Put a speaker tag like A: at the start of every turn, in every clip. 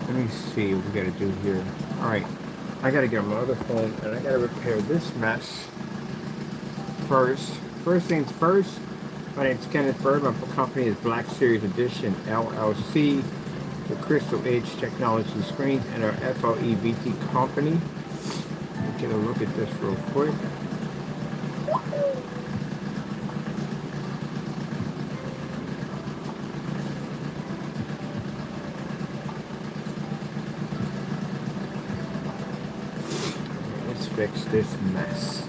A: Let me see what we gotta do here. Alright, I gotta get my other phone and I gotta repair this mess first. First things first, my name's Kenneth Bird. My company is Black Series Edition LLC, the Crystal Edge Technology Screens, and our FLE BT company. Get a look at this real quick. Let's fix this mess.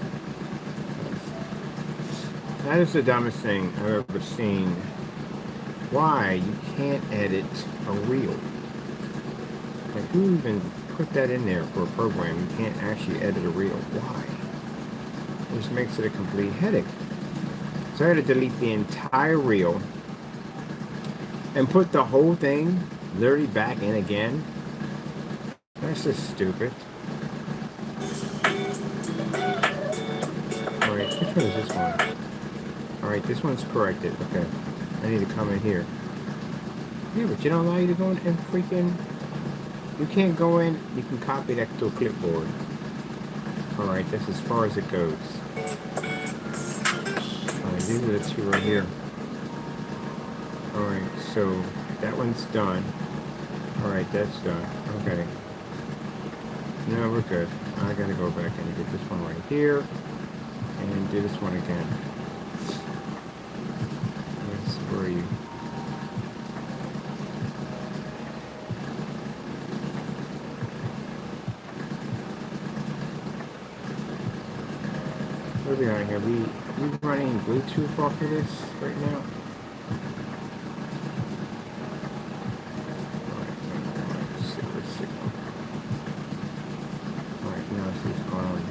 A: That is the dumbest thing I've ever seen. Why you can't edit a reel? Like, who even put that in there for a program? You can't actually edit a reel. Why? It just makes it a complete headache. So I had to delete the entire reel and put the whole thing literally back in again. That's just stupid. Alright, which one is this one? Alright, this one's corrected. Okay. I need to come in here. Yeah, but you don't allow you to go in and freaking... You can't go in. You can copy that to a clipboard. Alright, that's as far as it goes. Alright, these are the two right here. Alright, so that one's done. Alright, that's done. Okay. No, we're good. I gotta go back and get this one right here. And do this one again. Where are you? Where are we on here? We running Bluetooth off of this right now? Alright, super signal. Alright, now let's see what's going on here.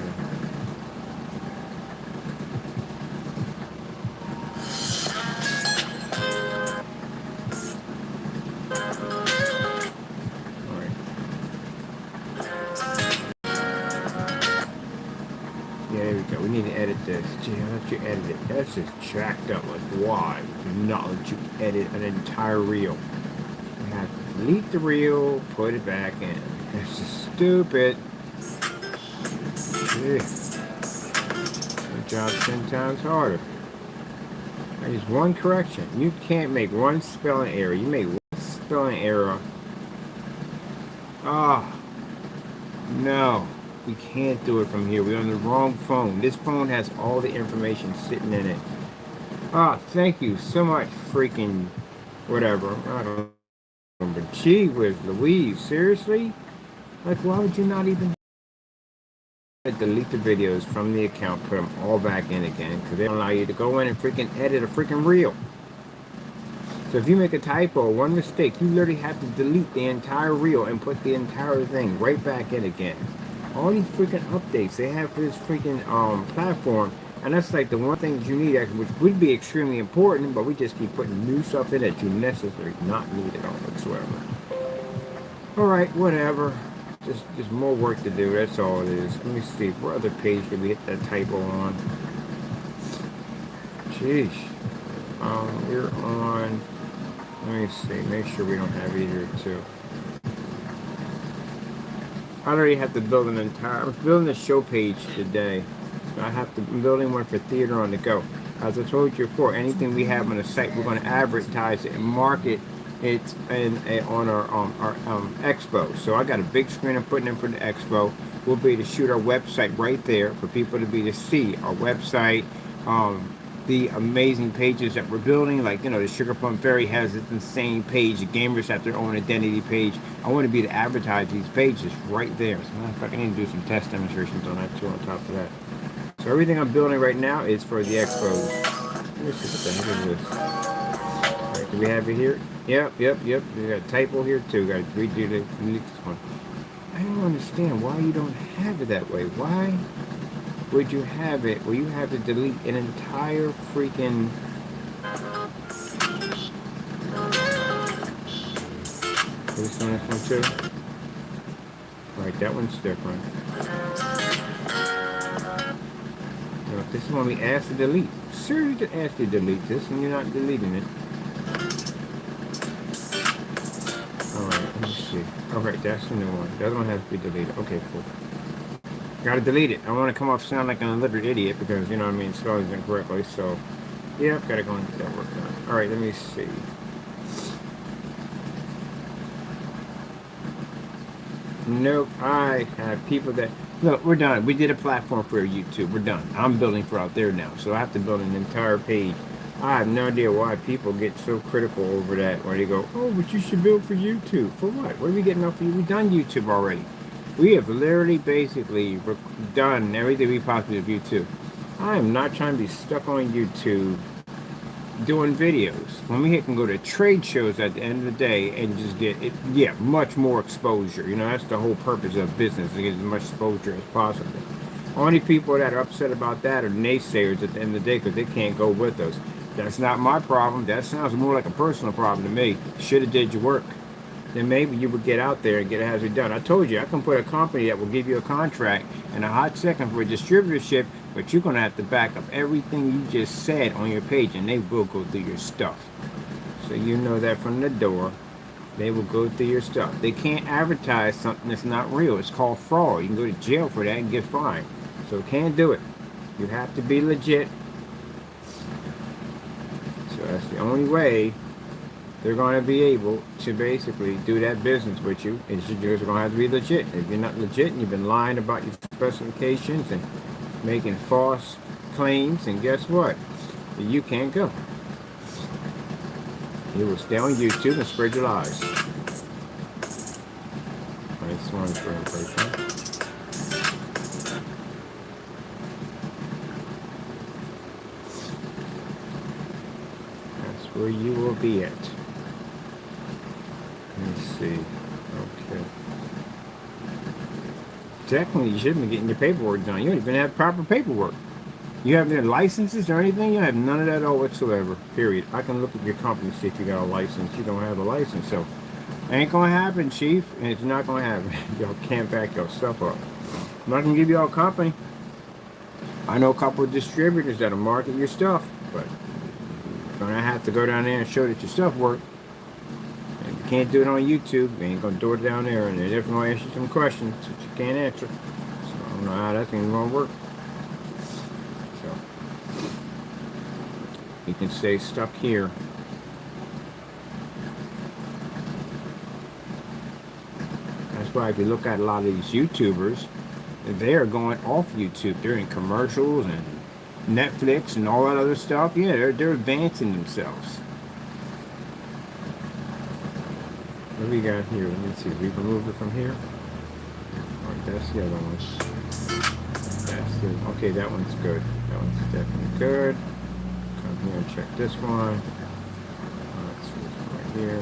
A: We need to edit this. Gee, I'll let you edit it. That's just jacked up. Like, why? Do not let you edit an entire reel. We have to delete the reel, put it back in. That's just stupid. Gee. Your job 10 times harder. There's one correction. You can't make one spelling error. You make one spelling error. Ah. No. We can't do it from here. We're on the wrong phone. This phone has all the information sitting in it. Ah, thank you so much, freaking whatever. I don't know, but gee whiz Louise, seriously? Like, why would you not even delete the videos from the account, put them all back in again? Because they don't allow you to go in and freaking edit a freaking reel. So if you make a typo or one mistake, you literally have to delete the entire reel and put the entire thing right back in again. All these freaking updates they have for this freaking platform, and that's like the one thing that you need, which would be extremely important, but we just keep putting new stuff in that you necessarily not need at all whatsoever. Alright, whatever. Just more work to do, that's all it is. Let me see, what other page did we hit that typo on? Jeez. We're on, let me see, make sure we don't have either too. I already have to build an entire... I was building a show page today. I'm building one for Theater on the Go. As I told you before, anything we have on the site, we're going to advertise it and market it on our expo. So I got a big screen I'm putting in for the expo. We'll be able to shoot our website right there for people to be able to see our website, the amazing pages that we're building, like, you know, the Sugar Plum Fairy has its insane page, the gamers have their own identity page. I want to be able to advertise these pages right there. So matter of fact, I need to do some test demonstrations on that too on top of that. So everything I'm building right now is for the expos. Let me see what the heck is this. Alright, do we have it here? Yep. We got a typo here too. Got to redo this one. I don't understand why you don't have it that way. Why would you have it where you have to delete an entire freaking... This one too? Right, that one's different. No, this is one we asked to delete. Seriously, to ask you to delete this and you're not deleting it. Alright, let me see. see. Okay, that's the new one. The other one has to be deleted. Okay, cool. Gotta delete it. I want to come off sound like an illiterate idiot because, you know what I mean, spelling incorrectly. So, yeah, gotta go and get that work done. All right, let me see. Nope, I have people that... Look, we're done. We did a platform for YouTube. We're done. I'm building for out there now, so I have to build an entire page. I have no idea why people get so critical over that, where they go, oh, but you should build for YouTube. For what? What are we getting off of you? We've done YouTube already. We have literally basically done everything we possibly do with YouTube. I am not trying to be stuck on YouTube doing videos. When we can go to trade shows at the end of the day and just get it, yeah, much more exposure. You know, that's the whole purpose of business, to get as much exposure as possible. Only people that are upset about that are naysayers at the end of the day because they can't go with us. That's not my problem. That sounds more like a personal problem to me. Should have did your work. Then maybe you would get out there and get it as it done. I told you, I can put a company that will give you a contract in a hot second for a distributorship, but you're going to have to back up everything you just said on your page, and they will go through your stuff. So you know that from the door, they will go through your stuff. They can't advertise something that's not real. It's called fraud. You can go to jail for that and get fined. So can't do it. You have to be legit. So that's the only way they're going to be able to basically do that business with you. Is you're going to have to be legit. If you're not legit and you've been lying about your specifications and making false claims, and guess what? You can't go. You will stay on YouTube and spread your lies. Nice one for inflation. That's where you will be at. Let's see. Okay. Technically, you shouldn't be getting your paperwork done. You don't even have proper paperwork. You have any licenses or anything? You have none of that at all whatsoever. Period. I can look at your company, see if you got a license. You don't have a license, so ain't gonna happen, Chief. And it's not gonna happen. Y'all can't back your stuff up. I'm not gonna give y'all a company. I know a couple of distributors that'll market your stuff, but you're gonna have to go down there and show that your stuff works. Can't do it on YouTube. They ain't gonna do it down there, and they're definitely gonna ask you some questions that you can't answer. So I don't know how that's even gonna work. So you can stay stuck here. That's why if you look at a lot of these YouTubers, they're going off YouTube. They're in commercials and Netflix and all that other stuff. Yeah, they're advancing themselves. What do we got here? Let me see. We remove it from here. Alright, that's the other one. That's the, okay, that one's good. That one's definitely good. Come here and check this one. Let's see this one right here.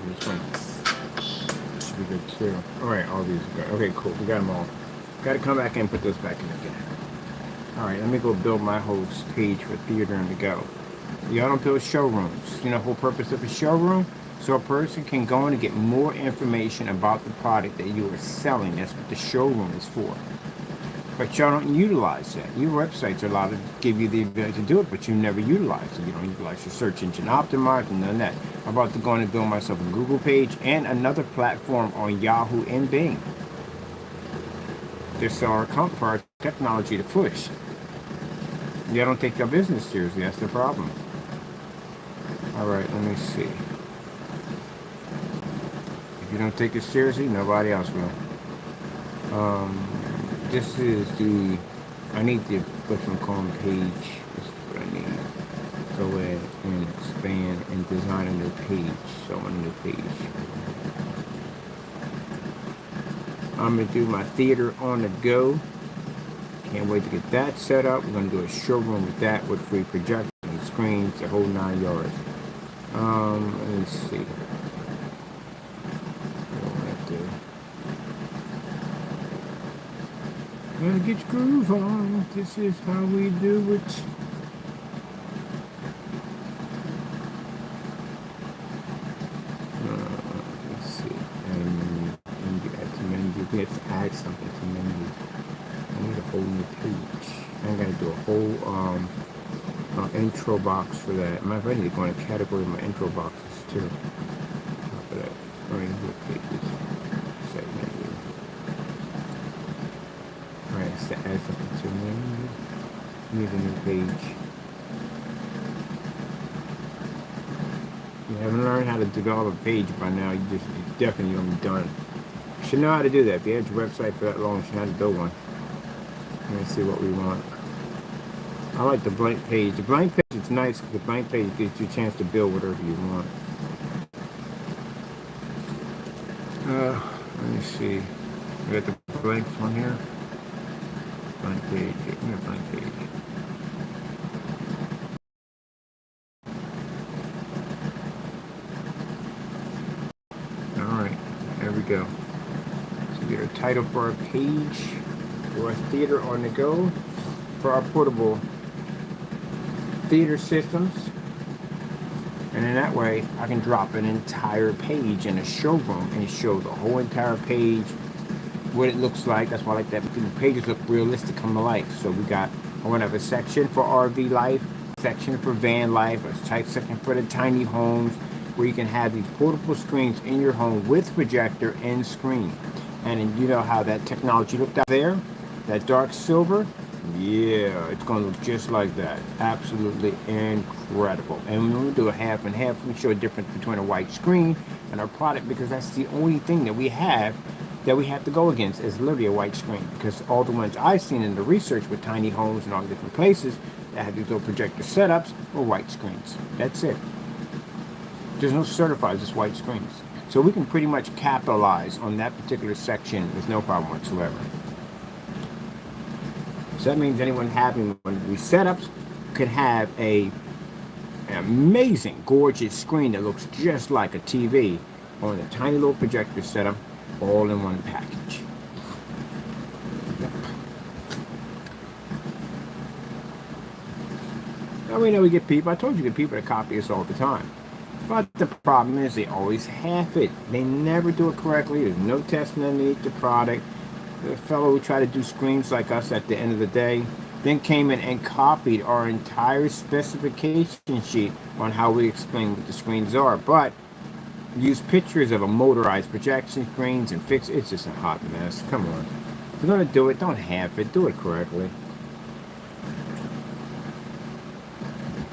A: This one. Be good too. Alright, all these are good. Okay, cool. We got them all. Got to come back and put those back in again. Alright, let me go build my whole page for theater and to go. Y'all don't build showrooms. You know the whole purpose of a showroom? So a person can go in and get more information about the product that you are selling. That's what the showroom is for. But y'all don't utilize that. Your websites are allowed to give you the ability to do it, but you never utilize it. You don't utilize your search engine optimizer and none of that. I'm about to go in and build myself a Google page and another platform on Yahoo and Bing. This is our technology to push. Y'all don't take your business seriously. That's the problem. All right, let me see. If you don't take it seriously, nobody else will. This is the, I need the whatchamacallit page. This is what I need. Go ahead and expand and design a new page. So a new page. I'm going to do my theater on the go. Can't wait to get that set up. We're going to do a showroom with that with free projectors and screens, the whole 9 yards. Let me see. Gotta get your groove on. This is how we do it. Let's see. And Let's add something to menu. I need a whole new page. I'm gonna do a whole intro box for that. I'm ready to go in a category of my intro boxes too. Top of that. Right here, pages. Set menu. Alright, let's add something to menu. Need a new page. If you haven't learned how to develop a page by now, you definitely gonna be done. You should know how to do that. If you had your website for that long, you should know how to build one. Let's see what we want. I like the blank page. The blank page is nice because the blank page gives you a chance to build whatever you want. Let me see. We got the blank one here. Blank page. Give me a blank page. Alright, there we go. So we get our title for our page, for our theater on the go, for our portable theater systems. And in that way, I can drop an entire page in a showroom and show the whole entire page, what it looks like. That's why I like that. The pages look realistic, come to life. So I want to have a section for RV life, a section for van life, a type section for the tiny homes, where you can have these portable screens in your home with projector and screen. And you know how that technology looked out there, that dark silver. Yeah, it's going to look just like that. Absolutely incredible. And when we do a half and half, we show a difference between a white screen and our product, because that's the only thing that we have to go against is literally a white screen. Because all the ones I've seen in the research with tiny homes and all the different places that have these little projector setups were white screens. That's it. There's no certified, just white screens. So we can pretty much capitalize on that particular section with no problem whatsoever. So that means anyone having one of these setups could have an amazing, gorgeous screen that looks just like a TV on a tiny little projector setup, all in one package. Yep. Now we know we get people, I told you get people that copy us all the time. But the problem is they always half it. They never do it correctly. There's no testing underneath the product. The fellow who tried to do screens like us at the end of the day then came in and copied our entire specification sheet on how we explain what the screens are, but use pictures of a motorized projection screens and fix it. It's just a hot mess. Come on. If you're going to do it, don't half it. Do it correctly.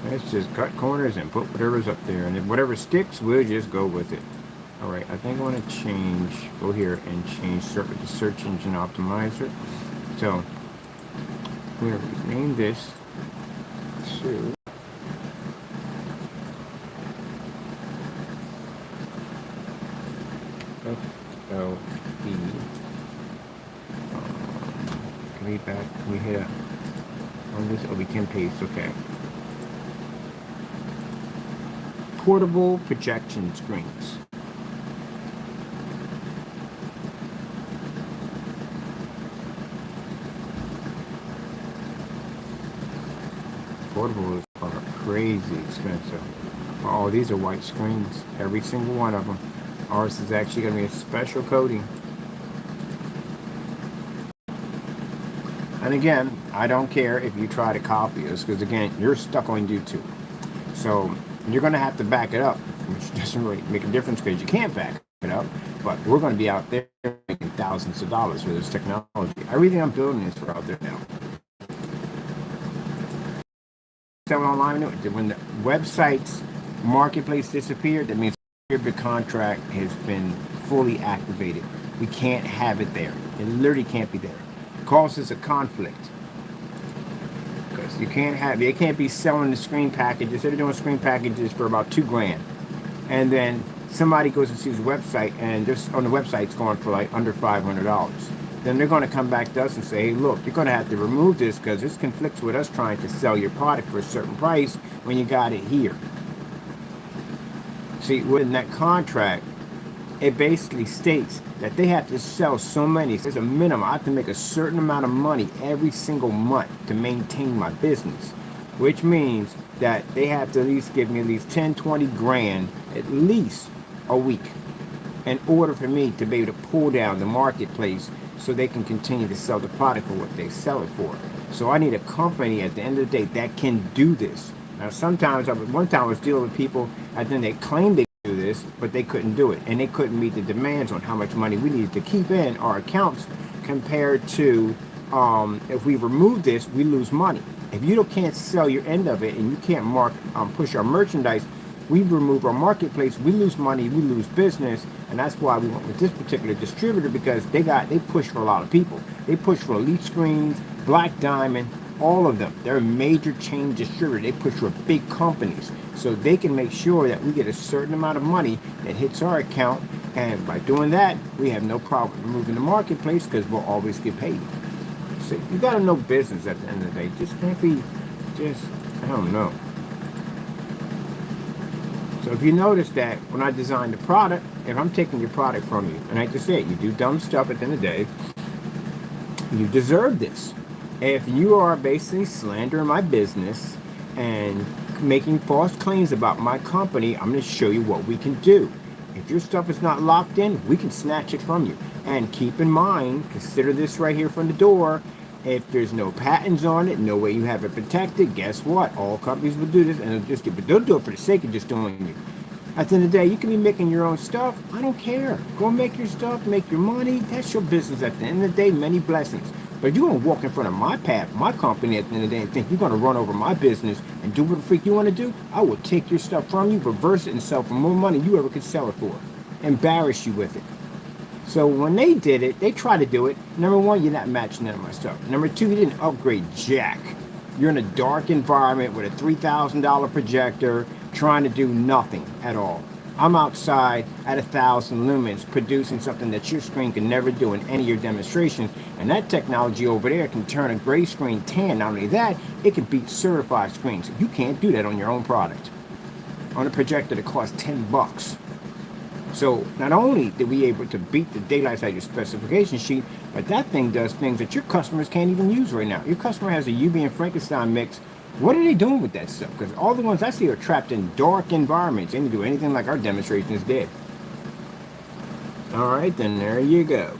A: Let's just cut corners and put whatever's up there. And if whatever sticks, we'll just go with it. Alright, I think I want to go here and change the search engine optimizer. So, we're going to rename this to FLE. Can we back? Can we hit on this? Oh, we can paste. Okay. Portable projection screens. Portables are crazy expensive. Oh, these are white screens. Every single one of them. Ours is actually going to be a special coating. And again, I don't care if you try to copy us, because again, you're stuck on YouTube. So you're going to have to back it up, which doesn't really make a difference because you can't back it up. But we're going to be out there making thousands of dollars for this technology. Everything I'm building is for out there now. Online, when the website's marketplace disappeared, that means the contract has been fully activated. We can't have it there. It literally can't be there. It causes a conflict. Because they can't be selling the screen packages. They're doing screen packages for about $2,000. And then somebody goes and sees the website, and just on the website it's going for like under $500. Then they're going to come back to us and say, hey, look, you're going to have to remove this because this conflicts with us trying to sell your product for a certain price when you got it here. See, within that contract, it basically states that they have to sell so many. There's a minimum. I have to make a certain amount of money every single month to maintain my business, which means that they have to at least give me at least 10, 20 grand at least a week. in order for me to be able to pull down the marketplace so they can continue to sell the product for what they sell it for. So I need a company at the end of the day that can do this. Now sometimes, one time I was dealing with people and then they claimed they could do this, but they couldn't do it. And they couldn't meet the demands on how much money we needed to keep in our accounts compared to if we remove this, we lose money. If you can't sell your end of it and you can't push our merchandise, we remove our marketplace, we lose money, we lose business, and that's why we went with this particular distributor, because they push for a lot of people. They push for Elite Screens, Black Diamond, all of them. They're a major chain distributor. They push for big companies, so they can make sure that we get a certain amount of money that hits our account, and by doing that, we have no problem removing the marketplace because we'll always get paid. So you got to know business at the end of the day. Just can't be I don't know. So if you notice that when I design the product, if I'm taking your product from you, and like I said, you do dumb stuff at the end of the day, you deserve this. If you are basically slandering my business and making false claims about my company, I'm going to show you what we can do. If your stuff is not locked in, we can snatch it from you. And keep in mind, consider this right here from the door. If there's no patents on it, no way you have it protected, guess what? All companies will do this, and they'll do it for the sake of just doing it. At the end of the day, you can be making your own stuff. I don't care. Go make your stuff, make your money. That's your business. At the end of the day, many blessings. But if you're going to walk in front of my path, my company at the end of the day, and think you're going to run over my business and do what the freak you want to do, I will take your stuff from you, reverse it, and sell for more money you ever could sell it for. Embarrass you with it. So when they did it, they tried to do it. Number one, you're not matching none of my stuff. Number two, you didn't upgrade jack. You're in a dark environment with a $3,000 projector trying to do nothing at all. I'm outside at 1,000 lumens producing something that your screen can never do in any of your demonstrations. And that technology over there can turn a gray screen tan. Not only that, it can beat certified screens. You can't do that on your own product. On a projector that costs $10. So not only did we able to beat the daylights out of your specification sheet, but that thing does things that your customers can't even use right now. Your customer has a UV and Frankenstein mix. What are they doing with that stuff? Because all the ones I see are trapped in dark environments. They didn't do anything like our demonstrations did. All right, then there you go.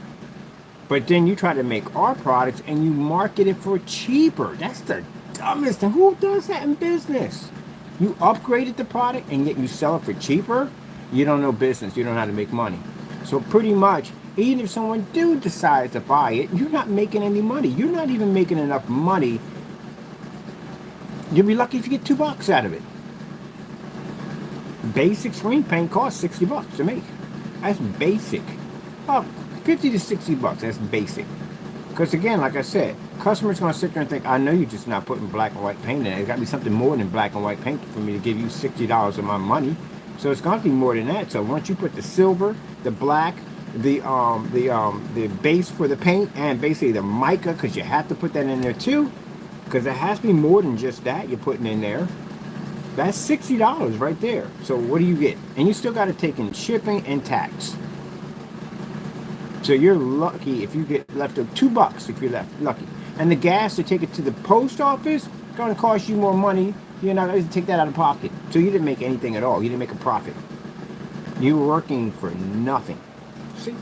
A: But then you try to make our products and you market it for cheaper. That's the dumbest thing. Who does that in business? You upgraded the product and yet you sell it for cheaper? You don't know business. You don't know how to make money. So pretty much, even if someone do decide to buy it, you're not making any money. You're not even making enough money. You'll be lucky if you get $2 out of it. Basic screen paint costs $60 to make. That's basic. Oh, 50 to $60. That's basic. Because again, like I said, customers going to sit there and think, I know you're just not putting black and white paint in it. It's got to be something more than black and white paint for me to give you $60 of my money. So it's going to be more than that. So once you put the silver, the black, the base for the paint, and basically the mica, because you have to put that in there too, because it has to be more than just that you're putting in there. That's $60 right there. So what do you get? And you still got to take in shipping and tax. So you're lucky if you get left of $2 if you're left lucky. And the gas to take it to the post office is going to cost you more money. You're not going to take that out of pocket. So you didn't make anything at all. You didn't make a profit. You were working for nothing. See?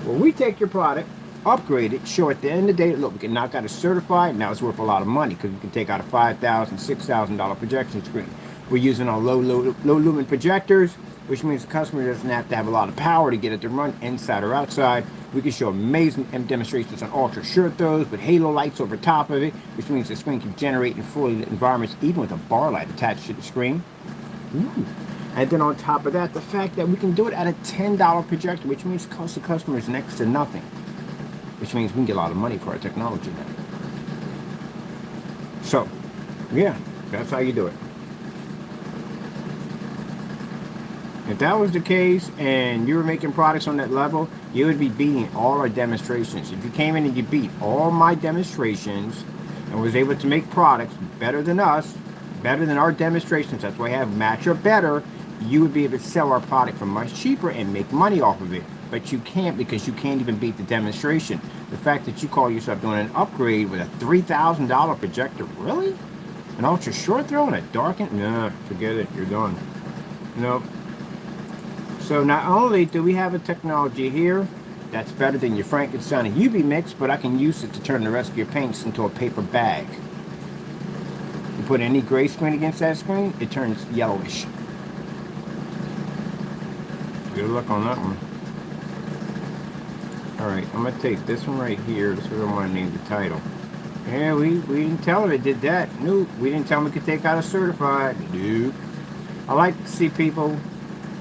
A: Well, we take your product, upgrade it, show at the end of the day, look, we can knock out a certified. Now it's worth a lot of money because we can take out a $5,000, $6,000 projection screen. We're using our low lumen projectors, which means the customer doesn't have to have a lot of power to get it to run inside or outside. We can show amazing demonstrations on ultra short throws with halo lights over top of it, which means the screen can generate in fully lit environments even with a bar light attached to the screen. Ooh. And then on top of that, the fact that we can do it at a $10 projector, which means it costs the customers next to nothing, which means we can get a lot of money for our technology now. So, yeah, that's how you do it. If that was the case and you were making products on that level, you would be beating all our demonstrations. If you came in and you beat all my demonstrations and was able to make products better than us, better than our demonstrations, that's why I have match or better, you would be able to sell our product for much cheaper and make money off of it. But you can't because you can't even beat the demonstration. The fact that you call yourself doing an upgrade with a $3,000 projector, really? An ultra short throw and a darkened? Nah, forget it, you're done. Nope. So not only do we have a technology here that's better than your Frankenstein and UV mix, but I can use it to turn the rest of your paints into a paper bag. You put any gray screen against that screen, it turns yellowish. Good luck on that one. Alright, I'm going to take this one right here. This is what I want to name the title. Yeah, we didn't tell them it did that. Nope. We didn't tell them we could take out a certified. Nope. I like to see people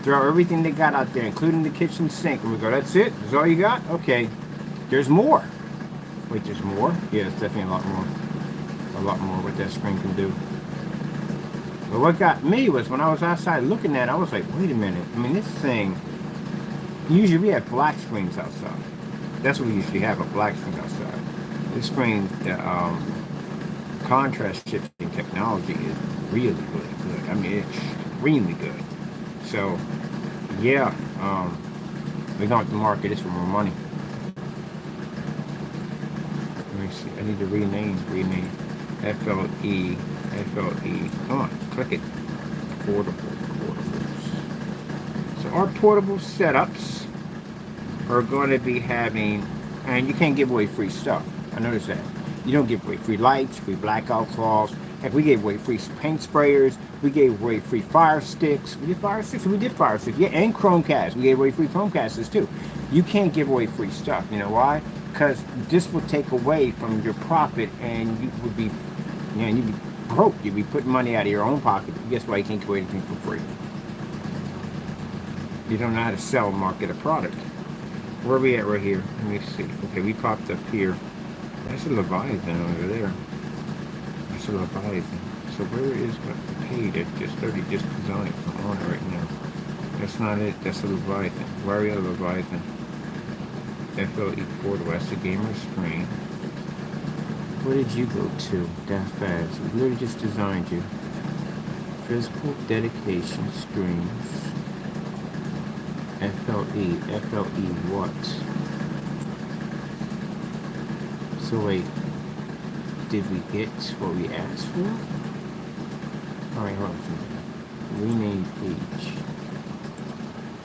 A: throw everything they got out there, including the kitchen sink. And we go, that's it? That's all you got? Okay. There's more. Wait, there's more? Yeah, it's definitely a lot more. A lot more what that screen can do. But what got me was when I was outside looking at it, I was like, wait a minute. I mean, this thing, usually we have black screens outside. That's what we usually have, a black screen outside. This screen, the contrast shifting technology is really, really good. I mean, it's extremely good. So, yeah, we're going to market this for more money. Let me see. I need to rename. FLE. Come on, click it. Portables. So our portable setups are going to be having, and you can't give away free stuff. I noticed that. You don't give away free lights, free blackout cloths. Heck, we gave away free paint sprayers. We gave away free fire sticks. We did fire sticks. We did fire sticks. Yeah, and Chromecasts. We gave away free Chromecasts too. You can't give away free stuff. You know why? Because this will take away from your profit, and you would be, you'd be broke. You'd be putting money out of your own pocket. Guess why you can't give away anything for free? You don't know how to sell and market a product. Where are we at right here? Let me see. Okay, we popped up here. That's a Leviathan over there. That's a Leviathan. So where is the page? It just started just designing on it right now. That's not it. That's a Leviathan. Where are we at, Leviathan? FLE portal. That's the gamer screen. Where did you go to that fast? We literally just designed you. Physical dedication screens. FLE what? So wait, did we get what we asked for? Alright, hold on. Rename page.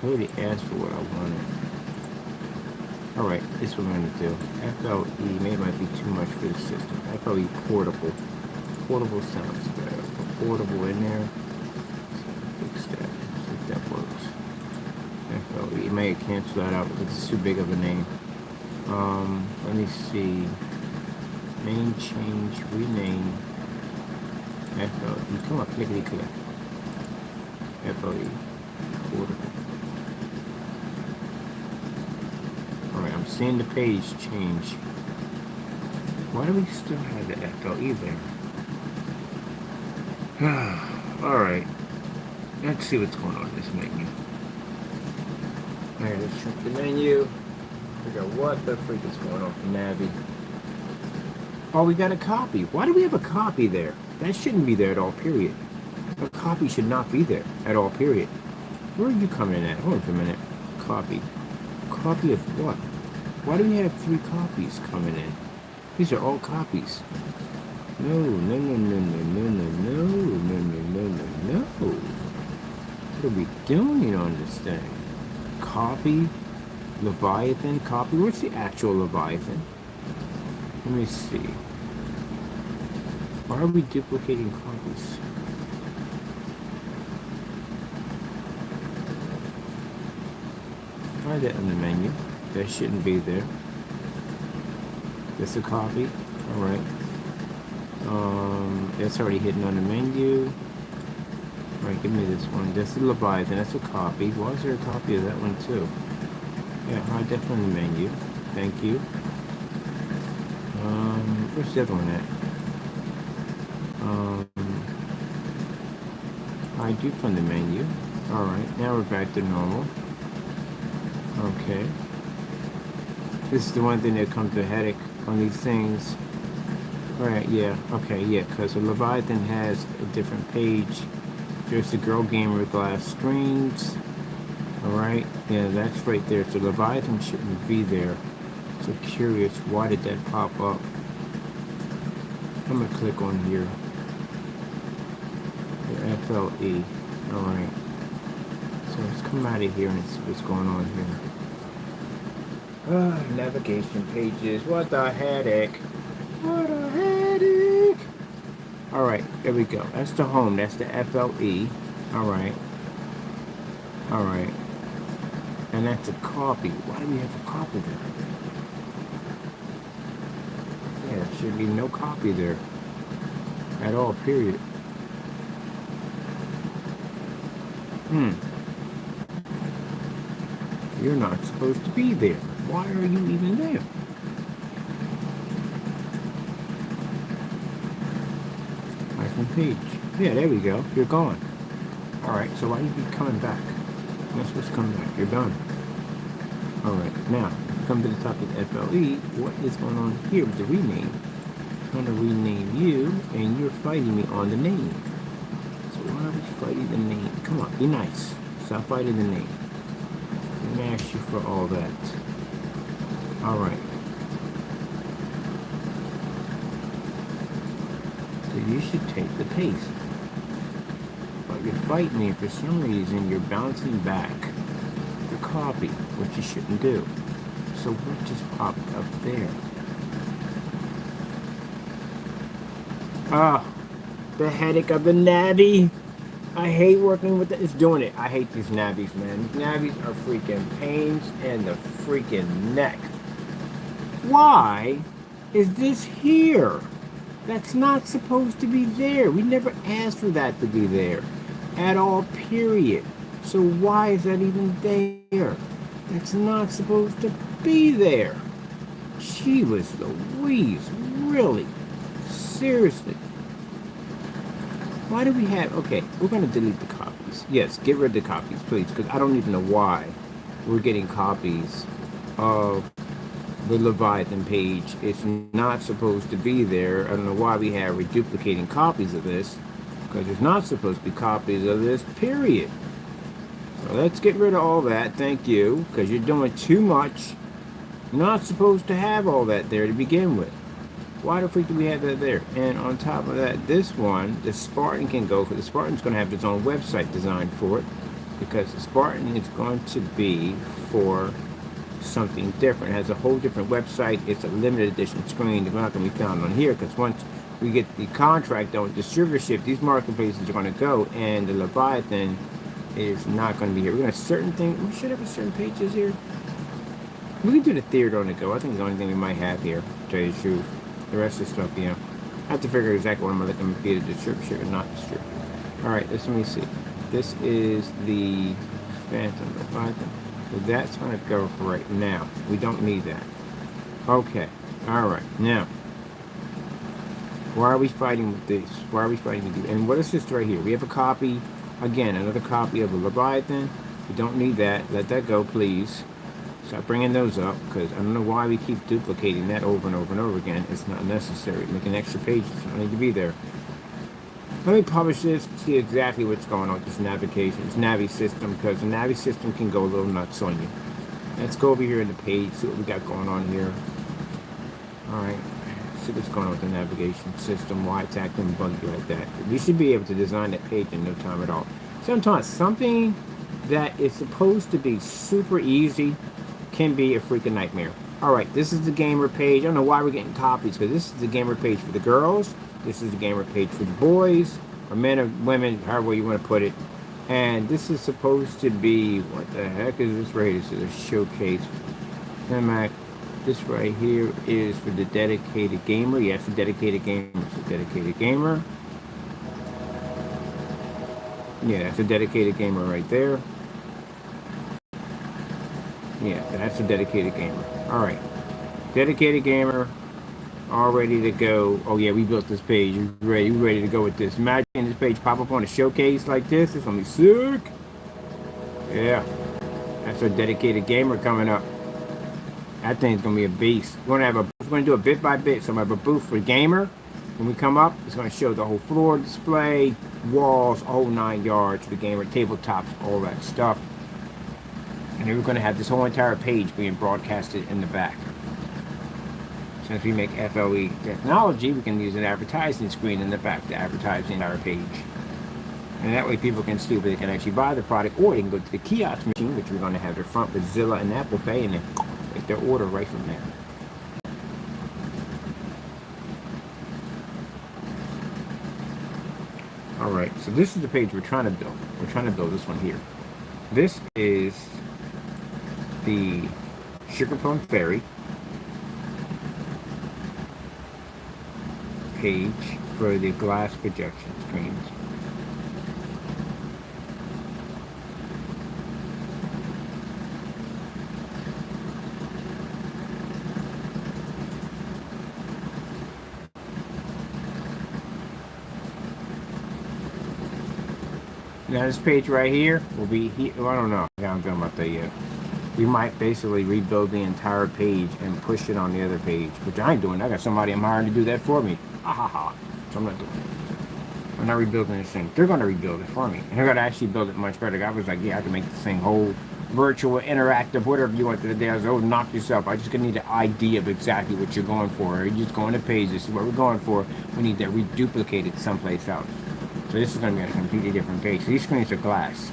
A: I already asked for what I wanted. Alright, this is what we're going to do. FLE, maybe it might be too much for the system. FLE portable. Portable sounds better. Put portable in there. Fix that. See if that works. FLE, it may cancel that out because it's too big of a name. Let me see. Name change, rename. FLE. Come on, clickety click. FLE portable. Alright, I'm seeing the page change. Why do we still have the FLE there? Alright. Let's see what's going on in this menu. Alright, let's check the menu. Figure out what the freak is going on with Navi. Oh, we got a copy. Why do we have a copy there? That shouldn't be there at all, period. A copy should not be there at all, period. Where are you coming in at? Hold on for a minute. Copy. Copy of what? Why do we have 3 copies coming in? These are all copies. No. What are we doing on this thing? Copy. Leviathan. Copy. Where's the actual Leviathan? Let me see. Why are we duplicating copies? Try that in the menu. That shouldn't be there. That's a copy. Alright. That's already hidden on the menu. Alright, give me this one. That's the Leviathan. That's a copy. Why is there a copy of that one too? Yeah, high def on the menu. Thank you. Where's the other one at? I do from the menu. Alright, now we're back to normal. Okay. This is the one thing that comes to headache on these things. Right, yeah. Okay, yeah, because the Leviathan has a different page. There's the Girl Gamer glass screens. Alright, yeah, that's right there. So Leviathan shouldn't be there. So curious, why did that pop up? I'm going to click on here. The FLE. Alright. So So let's come out of here and see what's going on here. Navigation pages. What the headache? What a headache! Alright, there we go. That's the home. That's the FLE. Alright. Alright. And that's a copy. Why do we have a copy there? Yeah, there should be no copy there. At all, period. You're not supposed to be there. Why are you even there? Page. Yeah, there we go. You're gone. Alright, so why do you keep coming back? You're not supposed to come back. You're done. Alright, now, come to the top of FLE. What is going on here with the rename? I'm going to rename you, and you're fighting me on the name. So why are we fighting the name? Come on, be nice. Stop fighting the name. Mash you for all that. Alright. So you should take the pace. But you're fighting me, and for some reason you're bouncing back the copy, which you shouldn't do. So what just popped up there? The headache of the nabby. I hate working with it. It's doing it. I hate these nabbies, man. These nabbies are freaking pains in the freaking neck. Why is this here? That's not supposed to be there. We never asked for that to be there at all, period. So why is that even there? That's not supposed to be there. She was Louise, really? Seriously? Why do we have... Okay, we're going to delete the copies. Yes, get rid of the copies, please, because I don't even know why we're getting copies of the Leviathan page. It's not supposed to be there. I don't know why we're duplicating copies of this, because there's not supposed to be copies of this, period. So let's get rid of all that, thank you, because you're doing too much. You're not supposed to have all that there to begin with. Why the freak do we have that there? And on top of that, this one, the Spartan can go, because the Spartan's going to have its own website designed for it, because the Spartan is going to be for something different. It has a whole different website. It's a limited edition screen. They're not going to be found on here, because once we get the contract on distributorship, these marketplaces are going to go, and the Leviathan is not going to be here. We're going to have certain things. We should have certain pages here. We can do the theater on the go. I think it's the only thing we might have here, to tell you the truth. The rest of the stuff, yeah. I have to figure exactly what I'm going to let them be, the distributor or not distributor. Alright, let me see. This is the Phantom Leviathan. So that's going to go for right now. We don't need that. Okay. Alright. Now, why are we fighting with this? Why are we fighting with these? And what is this right here? We have a copy. Again, another copy of the Leviathan. We don't need that. Let that go, please. Stop bringing those up, because I don't know why we keep duplicating that over and over and over again. It's not necessary. Make an extra page. It doesn't need to be there. Let me publish this, see exactly what's going on with this navigation, this Navi system, because the Navi system can go a little nuts on you. Let's go over here in the page, see what we got going on here. Alright, see what's going on with the navigation system, why it's acting buggy like that. We should be able to design that page in no time at all. Sometimes something that is supposed to be super easy can be a freaking nightmare. Alright, this is the gamer page. I don't know why we're getting copies, because this is the gamer page for the girls. This is the gamer page for the boys, or men or women, however you want to put it. And this is supposed to be, what the heck is this right here? This is a showcase. This right here is for the dedicated gamer. Yes, the dedicated gamer. It's a dedicated gamer. Yeah, that's a dedicated gamer right there. Yeah, that's a dedicated gamer. Alright. Dedicated gamer. All ready to go. Oh yeah, we built this page. You ready to go with this. Imagine this page pop up on a showcase like this. It's gonna be sick. Yeah. That's a dedicated gamer coming up. That thing's gonna be a beast. We're gonna do a bit by bit. So I'm gonna have a booth for gamer. When we come up, it's gonna show the whole floor display, walls, a whole 9 yards for gamer, tabletops, all that stuff. And then we're going to have this whole entire page being broadcasted in the back. Since we make FLE technology, we can use an advertising screen in the back to advertise the entire page. And that way people can see where they can actually buy the product, or they can go to the kiosk machine, which we're going to have their front with Zilla and Apple Pay, and then make their order right from there. All right, so this is the page we're trying to build. We're trying to build this one here. This is the Sugar Plum Fairy page for the glass projection screens. Now this page right here will be here. Well, I don't know. I haven't done about that yet. We might basically rebuild the entire page and push it on the other page, which I ain't doing. I got somebody I'm hiring to do that for me. Ha ha ha. So I'm not doing it. I'm not rebuilding this thing. They're going to rebuild it for me. And they're going to actually build it much better. I was like, yeah, I can make this thing whole, virtual, interactive, whatever you want today. I was like, oh, knock yourself. I just need an idea of exactly what you're going for. You just go on the page. This is what we're going for. We need that reduplicated someplace else. So this is going to be on a completely different page. So these screens are glass.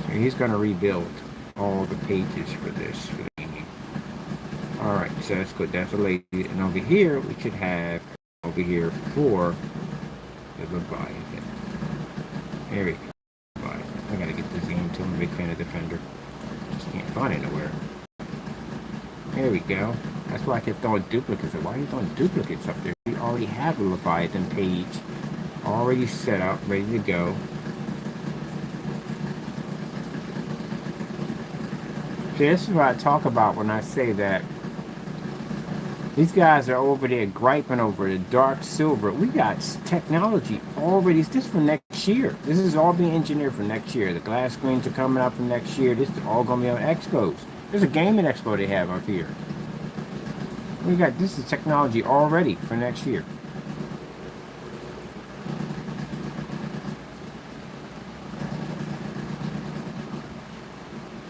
A: So he's going to rebuild all the pages for this. Alright, so that's good. That's a lady. And over here, we should have over here for the Leviathan. There we go. I got to get this game too. I'm a big fan of Defender. Just can't find it nowhere. There we go. That's why I kept throwing duplicates. Why are you throwing duplicates up there? We already have a Leviathan page already set up, ready to go. See, this is what I talk about when I say that these guys are over there griping over the dark silver. We got technology already. This is for next year. This is all being engineered for next year. The glass screens are coming out for next year. This is all going to be on expos. There's a gaming expo they have up here. We got, this is technology already for next year.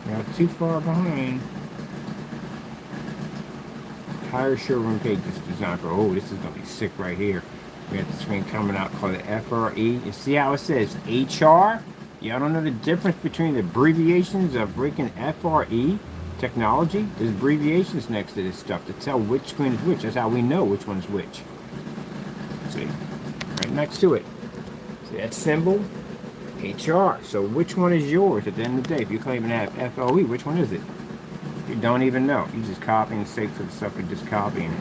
A: Not too far behind. Entire showroom page is designed for, oh, this is going to be sick right here. We got the screen coming out called the FLE. You see how it says HR? Y'all don't know the difference between the abbreviations of breaking FRE? Technology, there's abbreviations next to this stuff to tell which screen is which. That's how we know which one's which. See, right next to it. See that symbol? HR. So which one is yours at the end of the day? If you claim to have FOE, which one is it? You don't even know. You just copying sakes of the stuff and just copying it.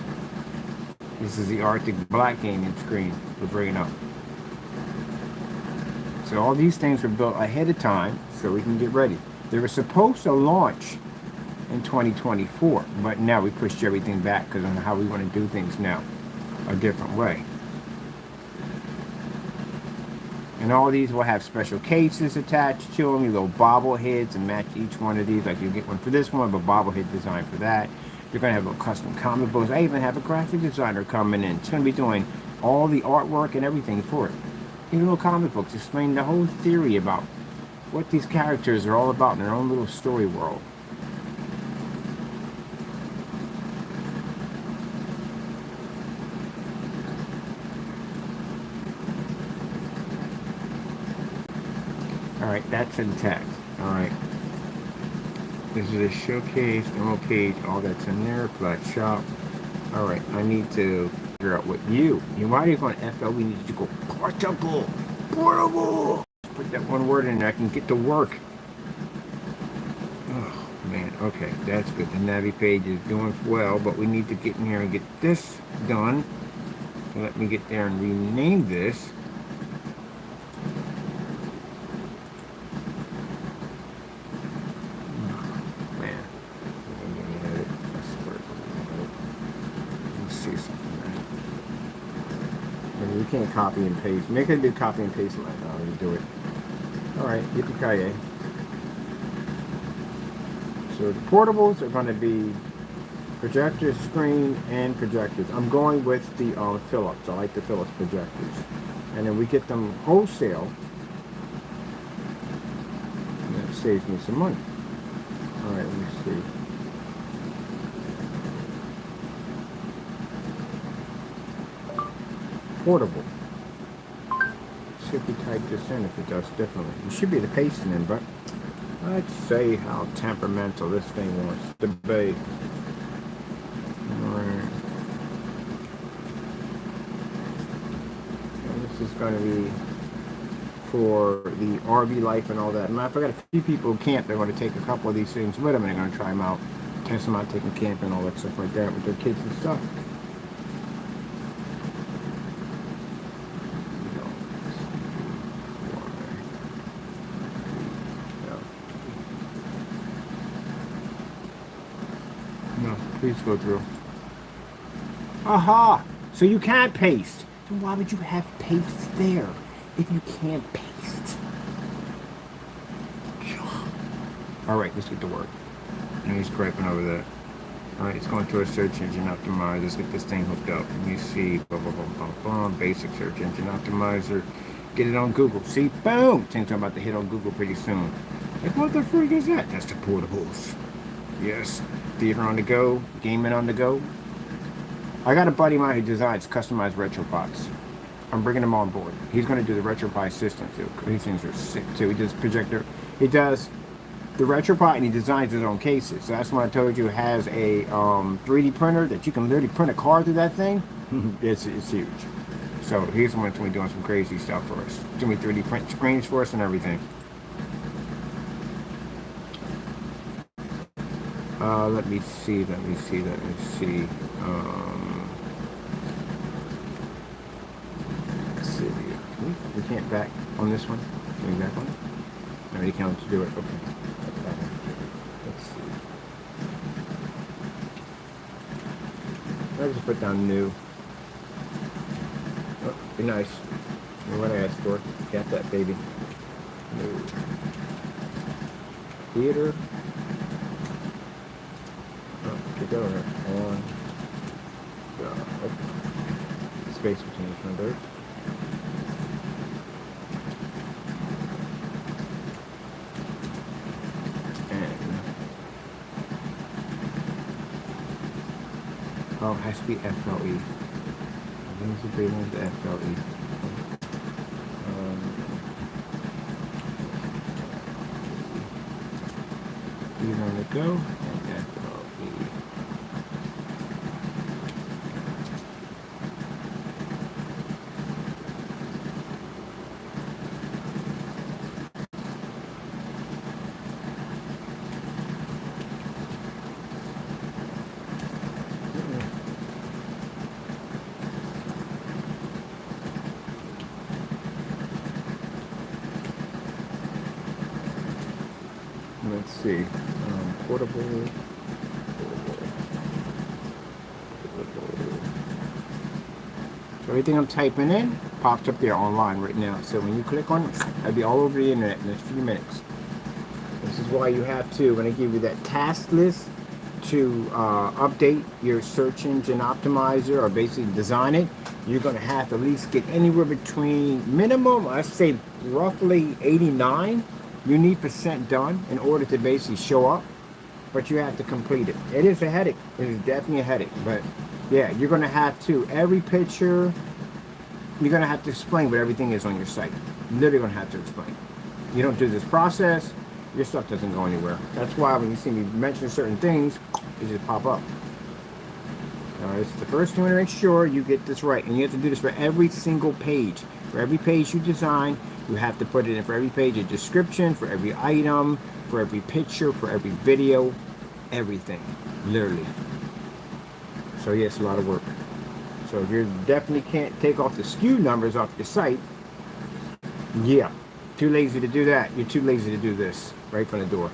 A: This is the Arctic Black gaming screen we're bringing up. So all these things were built ahead of time so we can get ready. They were supposed to launch in 2024, but now we pushed everything back because of how we want to do things now, a different way. And all these will have special cases attached to them, little bobbleheads, and match each one of these. Like you get one for this one, but bobblehead design for that. You're going to have little custom comic books. I even have a graphic designer coming in. It's going to be doing all the artwork and everything for it. Even little comic books explain the whole theory about what these characters are all about in their own little story world. Alright, that's intact. Alright. This is a showcase, demo page, all that's in there, flat shop. Alright, I need to figure out what why are you going FL? We need to go portable! Portable! Put that one word in there, I can get to work. Oh, man, okay, that's good. The Navi page is doing well, but we need to get in here and get this done. So let me get there and rename this. You can't copy and paste. Make it do copy and paste like that. You do it. Alright, yippee-ki-yay. So the portables are going to be projector, screen, and projectors. I'm going with the Philips. I like the Philips projectors. And then we get them wholesale. And that saves me some money. Alright, let me see. Portable. see if we type this in, if it does differently. You should be able to paste it in, but let's say how temperamental this thing wants to be. Alright. This is going to be for the RV life and all that. Matter of fact, I got a few people who camp. They're going to take a couple of these things with them, and they're going to try them out, test them out, take them camping and all that stuff like that with their kids and stuff. No, please go through. Aha! So you can't paste. Then why would you have paste there if you can't paste? Alright, let's get to work. And he's griping over that. Alright, it's going to a search engine optimizer. Let's get this thing hooked up. Let me see. Blah, blah, blah, blah, blah. Basic search engine optimizer. Get it on Google. See? Boom! Things I'm about to hit on Google pretty soon. Like, what the freak is that? That's the portables. Yes. Theater on the go. Gaming on the go. I got a buddy of mine who designs customized RetroPods. I'm bringing him on board. He's going to do the RetroPie system too. These things are sick too. He does projector. He does the RetroPie and he designs his own cases. So that's when I told you it has a 3D printer that you can literally print a car through that thing. It's huge. So he's the one that's going to be doing some crazy stuff for us. Doing 3D print screens for us and everything. Let me see. Let's see. We can't back on this one. Can we back on it? No, you can't do it. Okay. Let's see. I'll just put down new. Oh, be nice. What I asked for. Got that, baby. New. Theater. Go on space between each numbers. And oh, it has to be FLE. When's the big one? The FLE. Either on the go and FLE. Let's see, portable. So everything I'm typing in pops up there online right now. So when you click on it, it'll be all over the internet in a few minutes. This is why you have to, when I give you that task list, to update your search engine optimizer or basically design it, you're going to have to at least get anywhere between minimum, I say roughly 89. You need % done in order to basically show up, but you have to complete it. It is a headache. It is definitely a headache, but yeah, you're going to have to, every picture, you're going to have to explain what everything is on your site. You're literally going to have to explain. You don't do this process, your stuff doesn't go anywhere. That's why when you see me mention certain things, it just pop up. This is the first thing to make sure you get this right, and you have to do this for every single page. For every page you design, you have to put it in for every page a description, for every item, for every picture, for every video, everything, literally. So yeah, it's a lot of work. So if you definitely can't take off the SKU numbers off your site, yeah, too lazy to do that. You're too lazy to do this right from the door.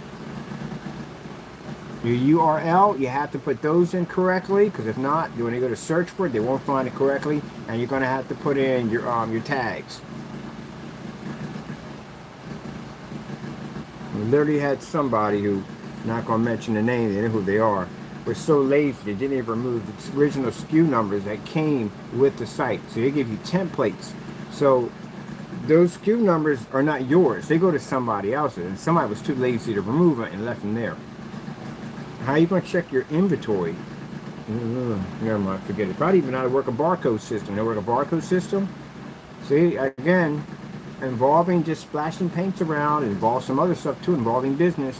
A: Your URL, you have to put those in correctly, because if not, when you go to search for it, they won't find it correctly, and you're going to have to put in your tags. We literally had somebody who, not going to mention the name, they know who they are, was so lazy they didn't even remove the original SKU numbers that came with the site. So they give you templates. So those SKU numbers are not yours. They go to somebody else's, and somebody was too lazy to remove it and left them there. How are you going to check your inventory? Never mind, forget it. Probably even how to work a barcode system. You know, work a barcode system? See, again, involving just splashing paints around. It involves some other stuff too, involving business,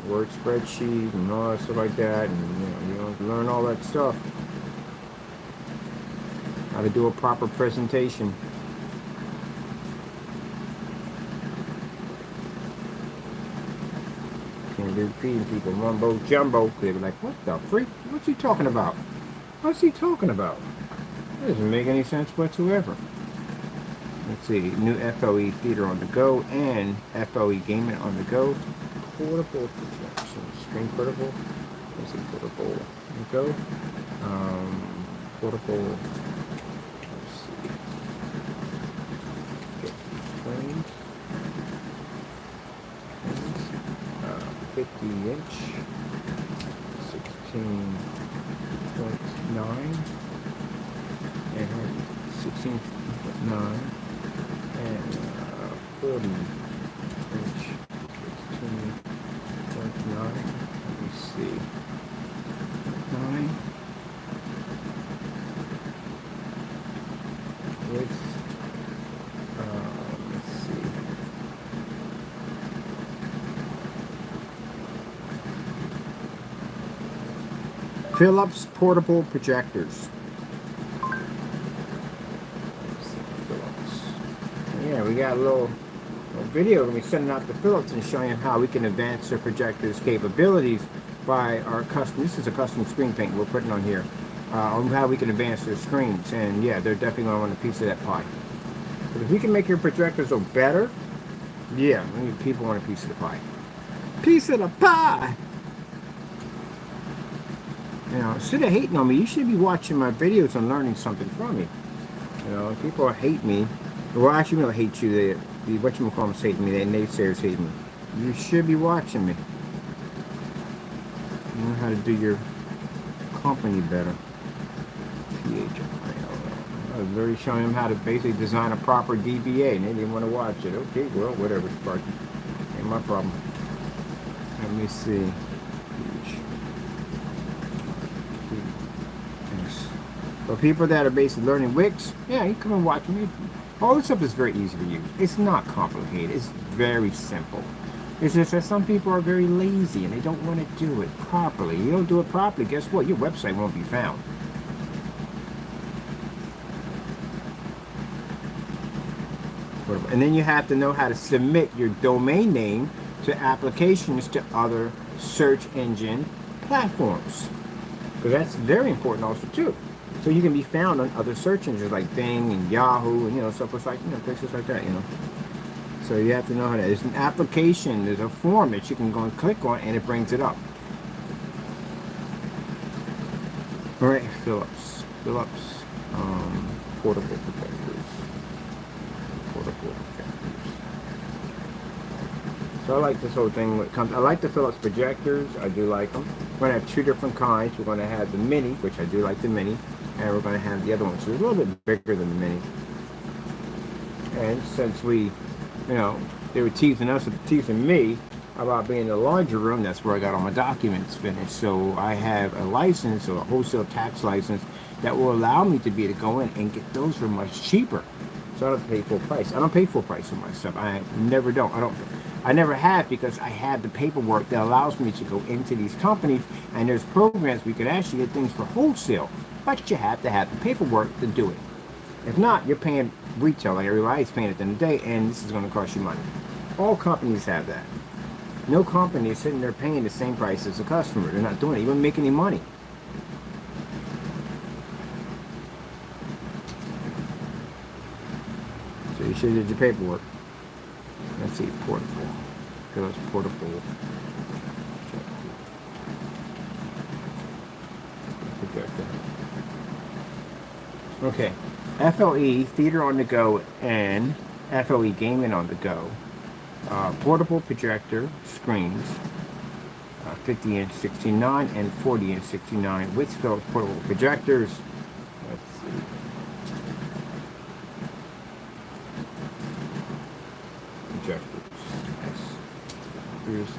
A: Word spreadsheet and all that stuff like that, and you know, learn all that stuff. How to do a proper presentation. Can't be feeding people mumbo jumbo. They be like, "What the freak? What's he talking about? What's he talking about?" That doesn't make any sense whatsoever. Let's see, new FLE theater on the go and FLE gaming on the go. Portable projection, screen portable. Let's see, portable on the go. Portable. Let's see. Get screens. 50 inch, 16.9, and 16.9, and 40 inch, 16.9. Let me see. 9 with let's see. Philips portable projectors. Philips. Yeah, we got a little video we're going to be sending out to Philips and showing them how we can advance their projectors' capabilities by our custom. This is a custom screen paint we're putting on here. On how we can advance their screens. And yeah, they're definitely going to want a piece of that pie. But if we can make your projectors look better, yeah, people want a piece of the pie. Piece of the pie! You know, instead of hating on me, you should be watching my videos and learning something from me. You know, people hate me. Well, actually, we don't hate you. The whatchamacallits hate me. The naysayers hate me. You should be watching me. You know how to do your company better. I was very showing them how to basically design a proper DBA, and they didn't want to watch it. Okay, well, whatever, Sparky. Ain't my problem. Let me see. For people that are basically learning Wix, yeah, you come and watch me. All this stuff is very easy to use. It's not complicated. It's very simple. It's just that some people are very lazy and they don't want to do it properly. You don't do it properly, guess what? Your website won't be found. And then you have to know how to submit your domain name to applications to other search engine platforms. Because that's very important also too. So you can be found on other search engines like Bing and Yahoo and, you know, stuff like, you know, places like that, you know. So you have to know how to, there's an application, there's a form that you can go and click on and it brings it up. All right, Philips, portable projectors. So I like this whole thing when it comes, I like the Philips projectors, I do like them. We're going to have two different kinds. We're going to have the mini, which I do like the mini, and we're going to have the other one, so it's a little bit bigger than the mini. And since we, you know, they were teasing me about being in the larger room, that's where I got all my documents finished. So I have a license, or a wholesale tax license, that will allow me to be able to go in and get those for much cheaper. So I don't have to pay full price. I don't pay full price for my stuff. I never don't. I never have, because I have the paperwork that allows me to go into these companies, and there's programs we could actually get things for wholesale, but you have to have the paperwork to do it. If not, you're paying retail like everybody's paying at the end of the day, and this is going to cost you money. All companies have that. No company is sitting there paying the same price as the customer. They're not doing it. You won't make any money. So you should have your paperwork. Let's see, portable. Philips portable projector. Okay, FLE theater on the go and FLE gaming on the go. Portable projector screens, 50 inch 69 and 40 inch 69 with Philips portable projectors. Let's see. Projectors. Yes. Here's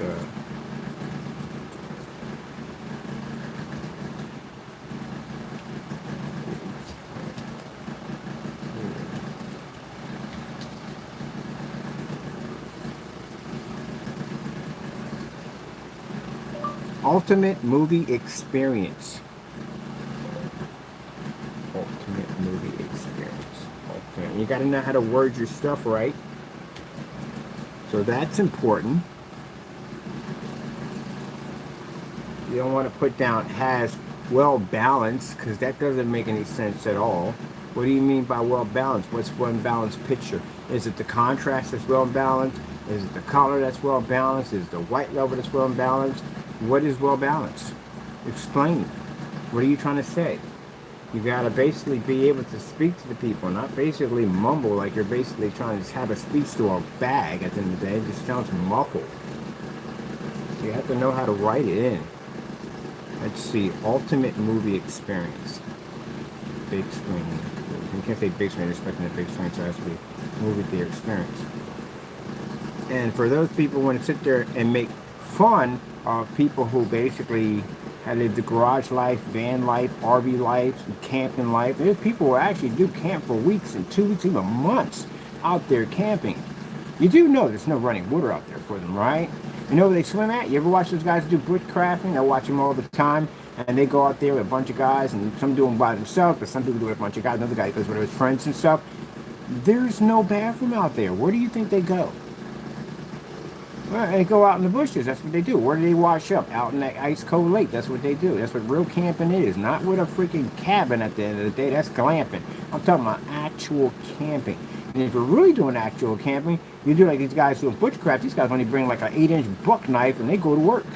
A: ultimate movie experience. Ultimate movie experience. Ultimate. You got to know how to word your stuff right. So that's important. You don't want to put down has well balanced, because that doesn't make any sense at all. What do you mean by well balanced? What's one balanced picture? Is it the contrast that's well balanced? Is it the color that's well balanced? Is it the white level that's well balanced? What is well balanced? Explain. What are you trying to say? You got to basically be able to speak to the people, not basically mumble like you're basically trying to have a speech to a bag at the end of the day. It just sounds muffled. So you have to know how to write it in. Let's see, ultimate movie experience. Big screen. You can't say big screen, you're expecting a big screen, so it has to be movie theater experience. And for those people who want to sit there and make fun of people who basically have lived the garage life, van life, RV life, camping life, there's people who actually do camp for weeks and 2 weeks, even months out there camping. You do know there's no running water out there for them, right? You know where they swim at? You ever watch those guys do bushcrafting? I watch them all the time. And they go out there with a bunch of guys, and some do them by themselves, but some people do it with a bunch of guys. Another guy goes with his friends and stuff. There's no bathroom out there. Where do you think they go? Well, they go out in the bushes. That's what they do. Where do they wash up? Out in that ice cold lake. That's what they do. That's what real camping is. Not with a freaking cabin at the end of the day. That's glamping. I'm talking about actual camping. And if you're really doing actual camping, you do like these guys doing bushcraft. These guys only bring like an 8-inch buck knife and they go to work.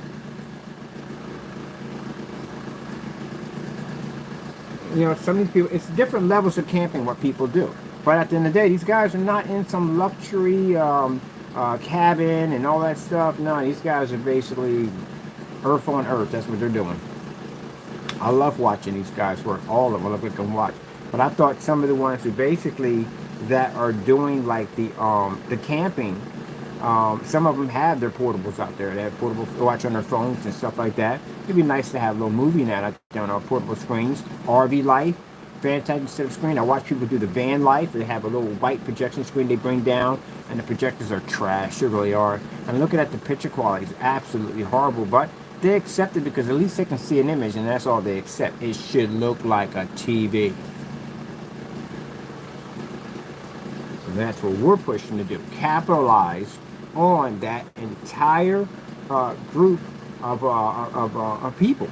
A: You know, some of these people, it's different levels of camping what people do. But at the end of the day, these guys are not in some luxury cabin and all that stuff. No, these guys are basically earth on earth. That's what they're doing. I love watching these guys work. All of them. I love them watch. But I thought some of the ones who basically that are doing like the camping, some of them have their portables out there. They have portables to watch on their phones and stuff like that. It'd be nice to have a little movie night out there on our portable screens. RV life, fantastic set of screen. I watch people do the van life. They have a little white projection screen they bring down, and the projectors are trash. They really are. And looking at the picture quality is absolutely horrible, but they accept it because at least they can see an image, and that's all they accept. It should look like a TV. So that's what we're pushing to do. Capitalize on that entire group of people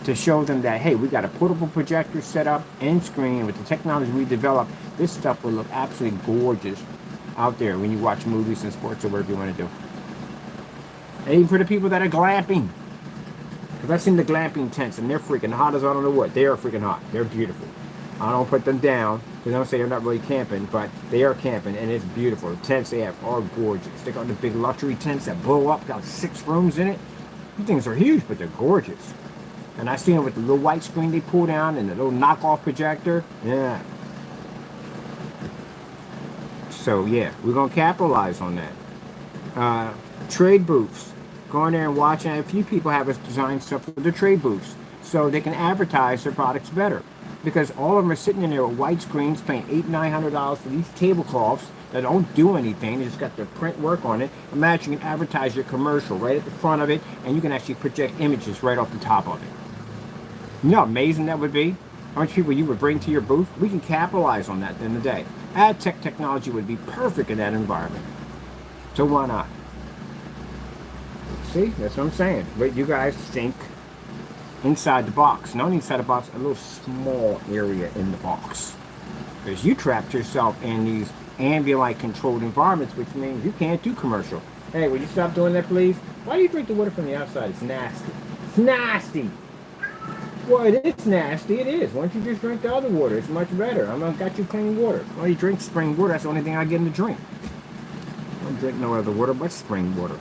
A: to show them that, hey, we got a portable projector set up and screen with the technology we developed. This stuff will look absolutely gorgeous out there when you watch movies and sports or whatever you want to do. And even for the people that are glamping, because I've seen the glamping tents and they're freaking hot as I don't know what. They are freaking hot. They're beautiful. I don't put them down because I don't say they're not really camping, but they are camping and it's beautiful. The tents they have are gorgeous. They got the big luxury tents that blow up, got 6 rooms in it. These things are huge, but they're gorgeous. And I seen it with the little white screen they pull down and the little knockoff projector. Yeah. So yeah, we're gonna capitalize on that. Trade booths. Go in there and watch. And a few people have us design stuff for the trade booths so they can advertise their products better. Because all of them are sitting in there with white screens, paying $800-900 for these tablecloths that don't do anything. They just got the print work on it. Imagine you can advertise your commercial right at the front of it, and you can actually project images right off the top of it. You know how amazing that would be? How much people you would bring to your booth? We can capitalize on that at the end of the day. Ad tech technology would be perfect in that environment. So why not? See, that's what I'm saying. But you guys think inside the box. Not inside the box, a little small area in the box. Because you trapped yourself in these ambient controlled environments, which means you can't do commercial. Hey, will you stop doing that, please? Why do you drink the water from the outside? It's nasty. It's nasty. Well, it is nasty. It is. Why don't you just drink the other water? It's much better. I've got you clean water. Well, you drink spring water. That's the only thing I get to drink. I don't drink no other water but spring water.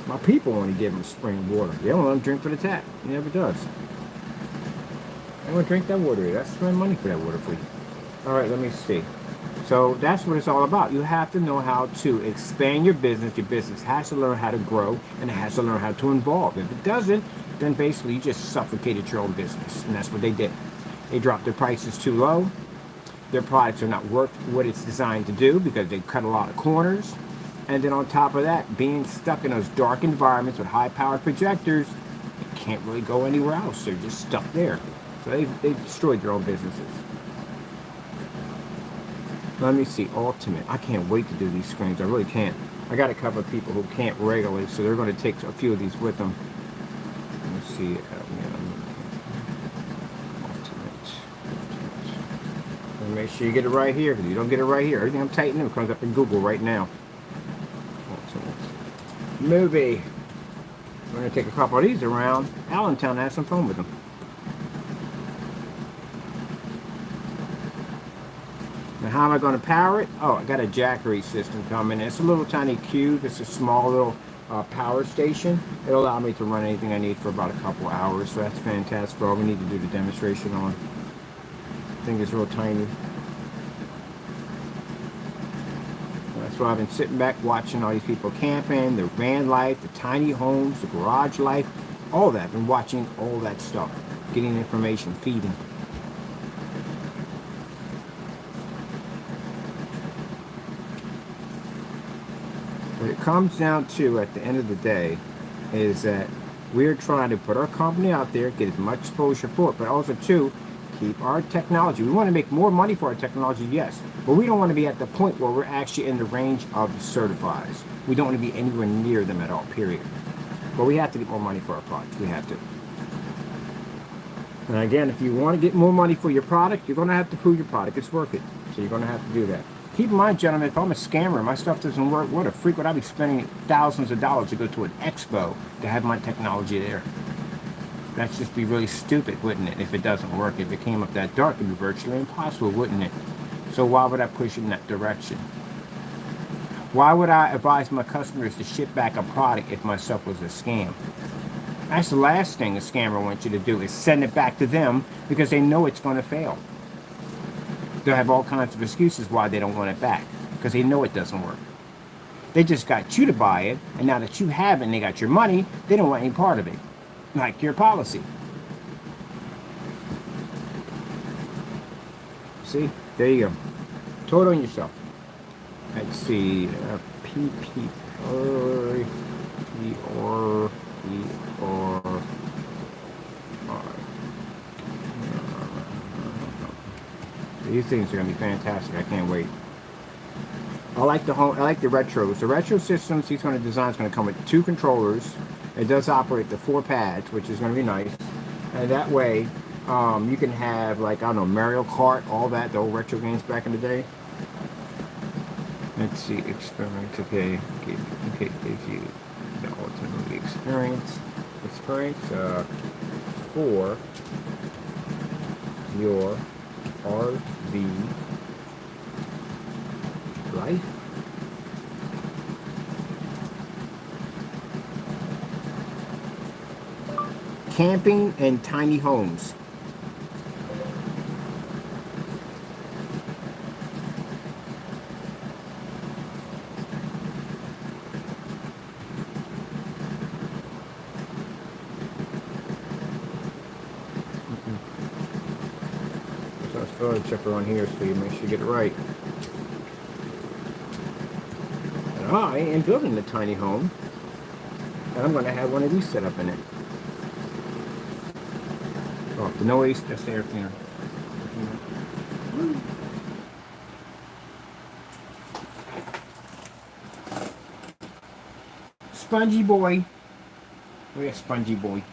A: My people only give them spring water. They don't let them drink for the tap. He never does. I want to drink that water. That's spend money for that water for you. All right, let me see. So that's what it's all about. You have to know how to expand your business. Your business has to learn how to grow, and it has to learn how to evolve. If it doesn't, then basically you just suffocated your own business. And that's what they did. They dropped their prices too low. Their products are not worth what it's designed to do because they cut a lot of corners. And then on top of that, being stuck in those dark environments with high-powered projectors, they can't really go anywhere else. They're just stuck there. So they've destroyed their own businesses. Let me see, Ultimate. I can't wait to do these screens. I really can't. I got a couple of people who can't regularly, so they're going to take a few of these with them. Let me see. And make sure you get it right here, because you don't get it right here, everything I'm tightening comes up in Google right now. Movie. We're going to take a couple of these around Allentown and have some fun with them. Now how am I going to power it? Oh, I got a Jackery system coming. It's a little tiny cube. It's a small little power station. It'll allow me to run anything I need for about a couple hours. So that's fantastic. All we need to do the demonstration on. I think it's real tiny. That's why I've been sitting back watching all these people camping, the van life, the tiny homes, the garage life, all that. I've been watching all that stuff, getting information, feeding. What it comes down to at the end of the day is that we're trying to put our company out there, get as much exposure for it, but also too, keep our technology. We want to make more money for our technology, yes, but we don't want to be at the point where we're actually in the range of the certifieds. We don't want to be anywhere near them at all, period. But we have to get more money for our products. We have to. And again, if you want to get more money for your product, you're going to have to prove your product. It's worth it. So you're going to have to do that. Keep in mind, gentlemen, if I'm a scammer, my stuff doesn't work, what a freak would I be spending thousands of dollars to go to an expo to have my technology there? That'd just be really stupid, wouldn't it, if it doesn't work? If it came up that dark, it'd be virtually impossible, wouldn't it? So why would I push in that direction? Why would I advise my customers to ship back a product if my stuff was a scam? That's the last thing a scammer wants you to do, is send it back to them because they know it's going to fail. They'll have all kinds of excuses why they don't want it back, because they know it doesn't work. They just got you to buy it, and now that you have it and they got your money, they don't want any part of it. Like your policy. See? There you go. Total on yourself. Let's see. These things are going to be fantastic. I can't wait. I like the retros. The retro systems he's going to design is going to come with 2 controllers. It does operate the 4 pads, which is going to be nice. And that way, you can have, like, I don't know, Mario Kart, all that, the old retro games back in the day. Let's see, experience, okay, gives you the ultimate experience for your RV life. Camping and tiny homes. So let's go ahead and check on here so you make sure you get it right. And I am building a tiny home, and I'm going to have one of these set up in it. Oh, the noise, that's the air cleaner. Spongy Boy. Oh yeah, Spongy Boy.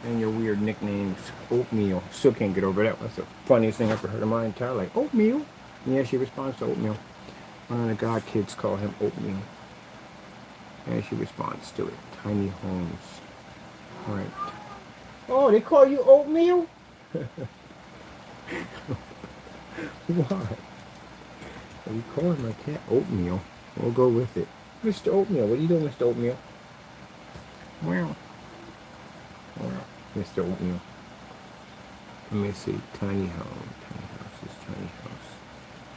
A: And your weird nicknames, Oatmeal. Still can't get over that. That's the funniest thing I've ever heard in my entire life. Oatmeal? And yeah, she responds to Oatmeal. One of the God kids call him Oatmeal. And she responds to it. Tiny homes. Alright. Oh, they call you Oatmeal? Why? Are you calling my cat Oatmeal? We'll go with it. Mr. Oatmeal, what are you doing, Mr. Oatmeal? Wow. Wow. Mr. Oatmeal. Let me see. Tiny home. Tiny houses. Tiny house.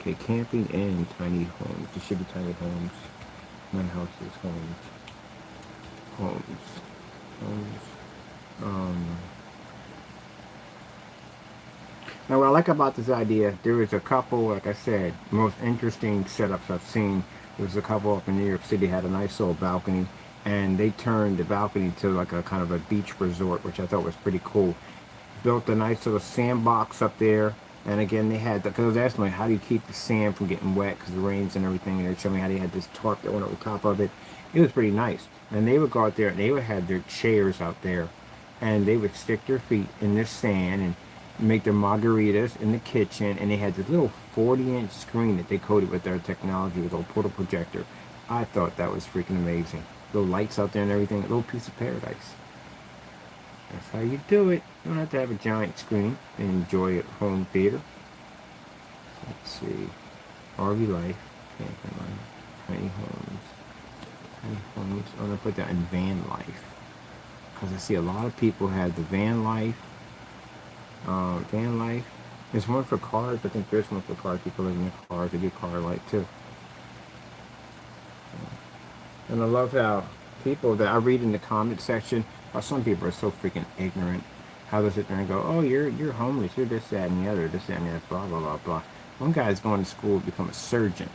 A: Okay, camping and tiny homes. There should be tiny homes. Not houses. Homes. Homes. Now what I like about this idea, there is a couple, like I said, most interesting setups I've seen. There was a couple up in New York City had a nice little balcony, and they turned the balcony to like a kind of a beach resort, which I thought was pretty cool. Built a nice little sandbox up there, and again they had because I was asking like how do you keep the sand from getting wet because the rains and everything, and they showed me how they had this tarp that went over top of it. It was pretty nice, and they would go out there and they would have their chairs out there, and they would stick their feet in the sand and make their margaritas in the kitchen, and they had this little 40-inch screen that they coated with their technology with a little portable projector. I thought that was freaking amazing. Little lights out there and everything, a little piece of paradise. That's how you do it. You don't have to have a giant screen and enjoy it home theater. Let's see. RV Life, Camping Life, Tiny Homes. Tiny Homes. I'm going to put that in Van Life. Because I see a lot of people have the Van Life. Van Life. There's one for cars. I think there's one for cars. People live in their cars. They do car light too. And I love how people that I read in the comment section, some people are so freaking ignorant. How they sit there and go, oh, you're homeless, you're this, that, and the other, this, that, and the other, blah, blah, blah, blah. One guy's going to school to become a surgeon.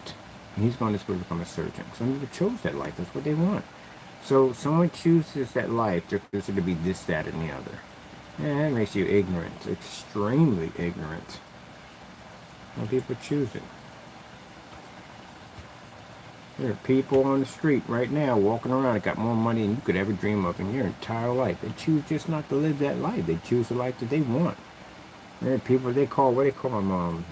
A: And he's going to school to become a surgeon. Some people chose that life. That's what they want. So someone chooses that life, they're considered to be this, that, and the other. Yeah, that makes you ignorant. Extremely ignorant. When people choose it. There are people on the street right now walking around that got more money than you could ever dream of in your entire life. They choose just not to live that life. They choose the life that they want. There are people they call, what do they call them,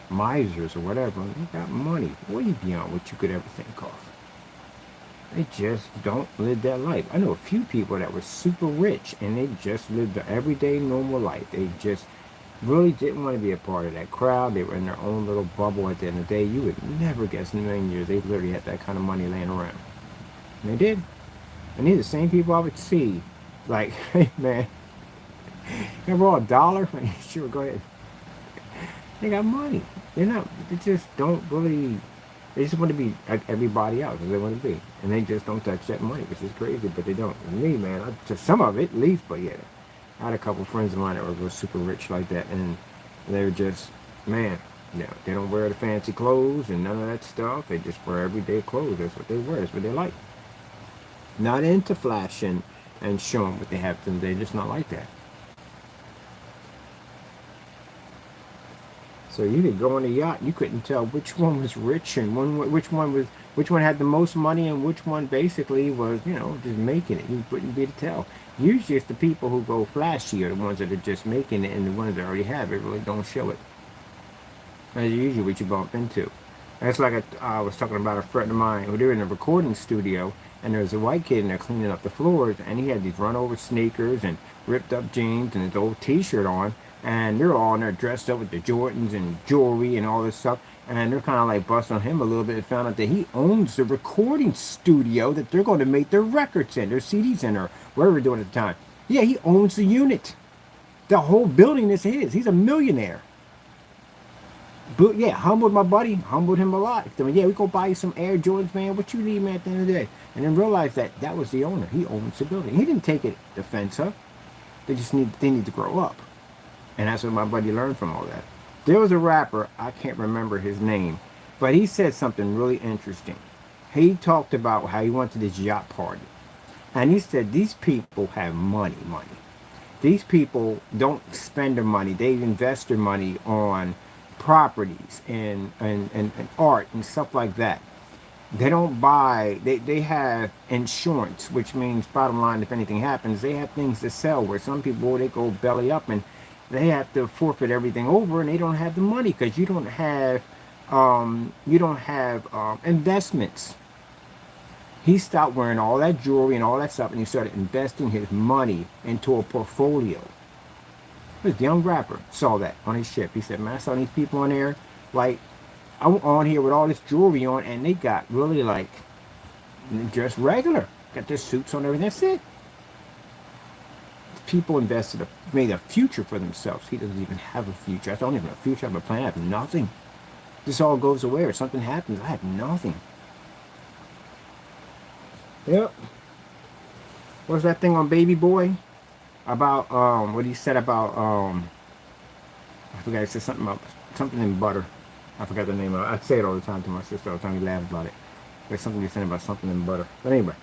A: misers or whatever. They got money way beyond what you could ever think of. They just don't live that life. I know a few people that were super rich and they just lived the everyday normal life. They just really didn't want to be a part of that crowd. They were in their own little bubble. At the end of the day, you would never guess in a million years they literally had that kind of money laying around. And they did. And these are the same people I would see. Like, hey man, you ever a dollar? Sure, go ahead. They got money. They just don't really, they just want to be like everybody else as they want to be. And they just don't touch that money, which is crazy, but they don't. And me, man, to some of it, at least, but yeah. I had a couple friends of mine that were super rich like that, and they were just, man, yeah, they don't wear the fancy clothes and none of that stuff. They just wear everyday clothes. That's what they wear. That's what they like. Not into flashing and showing what they have to them. They're just not like that. So you could go on a yacht, you couldn't tell which one was rich and which one had the most money and which one basically was, just making it. You wouldn't be able to tell. Usually it's the people who go flashy are the ones that are just making it, and the ones that already have it really don't show it. That's usually what you bump into. That's like I was talking about a friend of mine who they were in a recording studio, and there was a white kid in there cleaning up the floors, and he had these run-over sneakers and ripped up jeans and his old t-shirt on, and they're all in there dressed up with the Jordans and jewelry and all this stuff, and they're kind of like busting on him a little bit and found out that he owns the recording studio that they're going to make their records in, their CDs in, or whatever they're doing at the time. Yeah, he owns the unit. The whole building is his. He's a millionaire. But yeah, humbled my buddy, humbled him a lot. I mean, yeah, we go buy you some Air Jordans, man. What you need, man, at the end of the day? And then realized that was the owner. He owns the building. He didn't take it defensive. They need to grow up. And that's what my buddy learned from all that. There was a rapper, I can't remember his name, but he said something really interesting. He talked about how he went to this yacht party. And he said these people have money. These people don't spend their money. They invest their money on properties and art and stuff like that. They don't buy, they have insurance, which means bottom line, if anything happens, they have things to sell, where some people, they go belly up and they have to forfeit everything over, and they don't have the money because you don't have investments. He stopped wearing all that jewelry and all that stuff, and he started investing his money into a portfolio. This young rapper saw that on his ship. He said, man, I saw these people on there, like, I'm on here with all this jewelry on, and they got really, like, just regular. Got their suits on and everything. That's it. People made a future for themselves. He doesn't even have a future. I don't even have a future. I have a plan. I have nothing. This all goes away, or something happens. I have nothing. Yep. What was that thing on Baby Boy? About, what he said about, I forgot, he said something about, something in butter. I forgot the name of it. I say it all the time to my sister all the time. We laugh about it. There's something you're saying about something in butter. But anyway,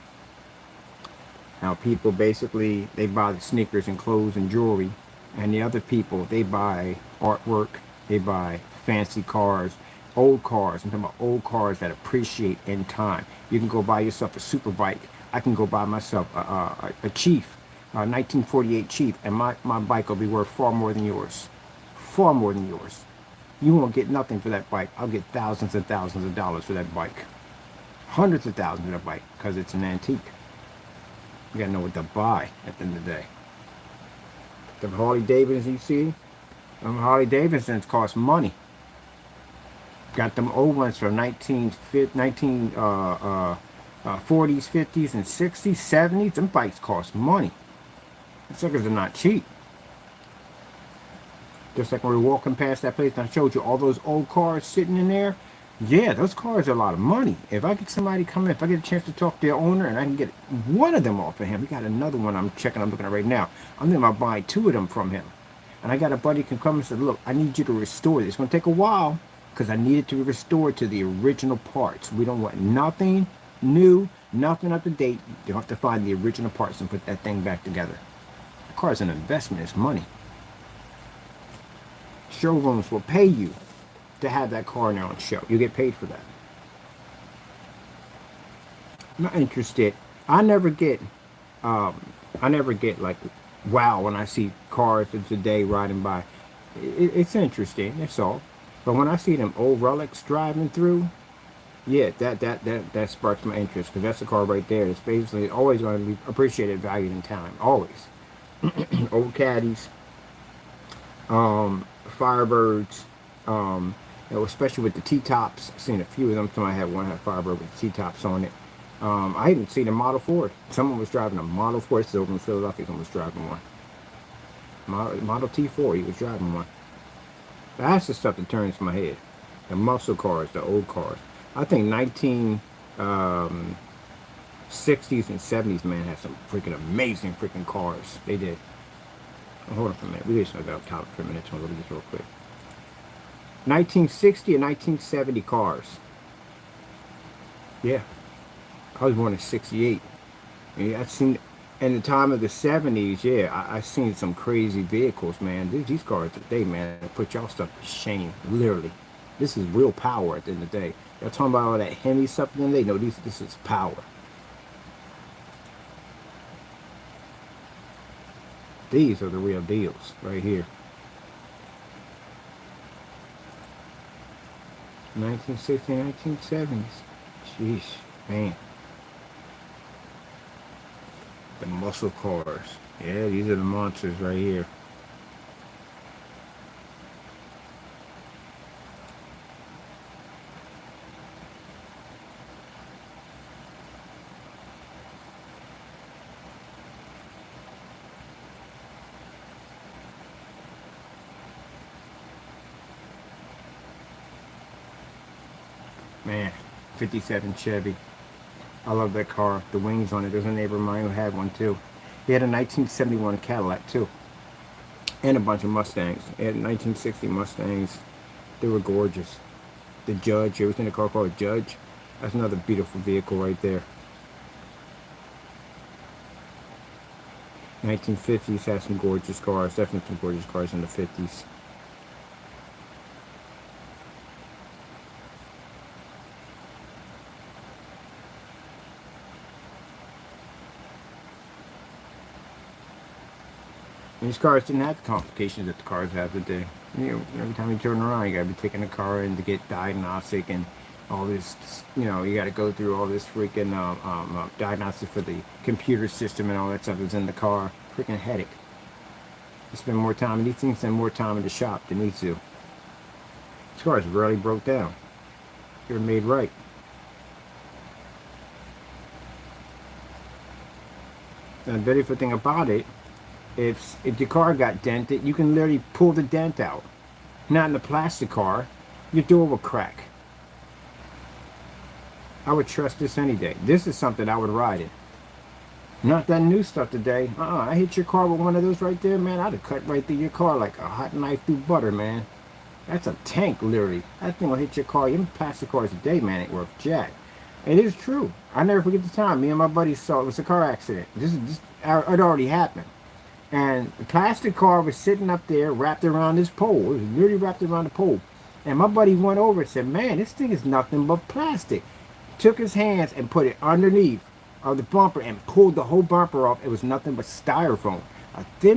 A: how people basically, they buy the sneakers and clothes and jewelry, and the other people, they buy artwork, they buy fancy cars, old cars. I'm talking about old cars that appreciate in time. You can go buy yourself a super bike. I can go buy myself a Chief, a 1948 Chief, and my bike will be worth far more than yours. Far more than yours. You won't get nothing for that bike. I'll get thousands and thousands of dollars for that bike. Hundreds of thousands for that bike, because it's an antique. You gotta know what to buy at the end of the day. The Harley Davidsons you see, Harley Davidsons cost money. Got them old ones from 1940s, 50s, and 60s, 70s. Them bikes cost money. The suckers are not cheap. Just like when we were walking past that place and I showed you all those old cars sitting in there. Yeah, those cars are a lot of money. If I get somebody come in, if I get a chance to talk to their owner and I can get one of them off of him, we got another one I'm looking at right now. I'm thinking about buying 2 of them from him. And I got a buddy can come and say, look, I need you to restore this. It's going to take a while because I need it to be restored to the original parts. We don't want nothing new, nothing up to date. You have to find the original parts and put that thing back together. The car is an investment. It's money. Showrooms will pay you to have that car now on show. You get paid for that. I'm not interested. I never get like wow when I see cars of today riding by. It's interesting, that's all. But when I see them old relics driving through, yeah, that sparks my interest, because that's a car right there. It's basically always going to be appreciated, valued in time, always. Old caddies, Firebirds, especially with the T-tops. I've seen a few of them. Somebody had one had Firebird with T-tops on it. I even seen a Model Ford. Someone was driving a Model Ford. This is over in Philadelphia. Someone was driving one. Model T4. He was driving one. That's the stuff that turns my head. The muscle cars, the old cars. I think 1960s and 70s, man, had some freaking amazing freaking cars. They did. Hold on for a minute. We just got top for a minute. So I'll look at this real quick. 1960 and 1970 cars. Yeah. I was born in 68. Yeah, I've seen, in the time of the 70s, yeah, I've seen some crazy vehicles, man. These cars today, man, put y'all stuff to shame, literally. This is real power at the end of the day. Y'all talking about all that Hemi stuff, then they know this is power. These are the real deals right here. 1960, 1970s. Sheesh, man. The muscle cars. Yeah, these are the monsters right here. Man, 57 Chevy. I love that car. The wings on it. There's a neighbor of mine who had one too. He had a 1971 Cadillac too. And a bunch of Mustangs. He had 1960 Mustangs. They were gorgeous. The Judge. You ever seen a car called Judge? That's another beautiful vehicle right there. 1950s had some gorgeous cars. Definitely some gorgeous cars in the 50s. And these cars didn't have the complications that the cars have today. You know, every time you turn around, you gotta be taking the car in to get diagnostic and all this. You know, you gotta go through all this freaking diagnostic for the computer system and all that stuff that's in the car. Freaking headache. You spend more time in these things, spend more time in the shop than these do. This car is rarely broke down. They're made right. And the beautiful thing about it, if the car got dented, you can literally pull the dent out. Not in the plastic car, your door will crack. I would trust this any day. This is something I would ride in. Not that new stuff today. I hit your car with one of those right there, man. I'd have cut right through your car like a hot knife through butter, man. That's a tank, literally. That thing will hit your car. Even plastic cars today, man, ain't worth jack. It is true. I never forget the time me and my buddy saw it was a car accident. It already happened. And the plastic car was sitting up there wrapped around this pole. It was literally wrapped around the pole. And my buddy went over and said, man, this thing is nothing but plastic. Took his hands and put it underneath of the bumper and pulled the whole bumper off. It was nothing but styrofoam. A thin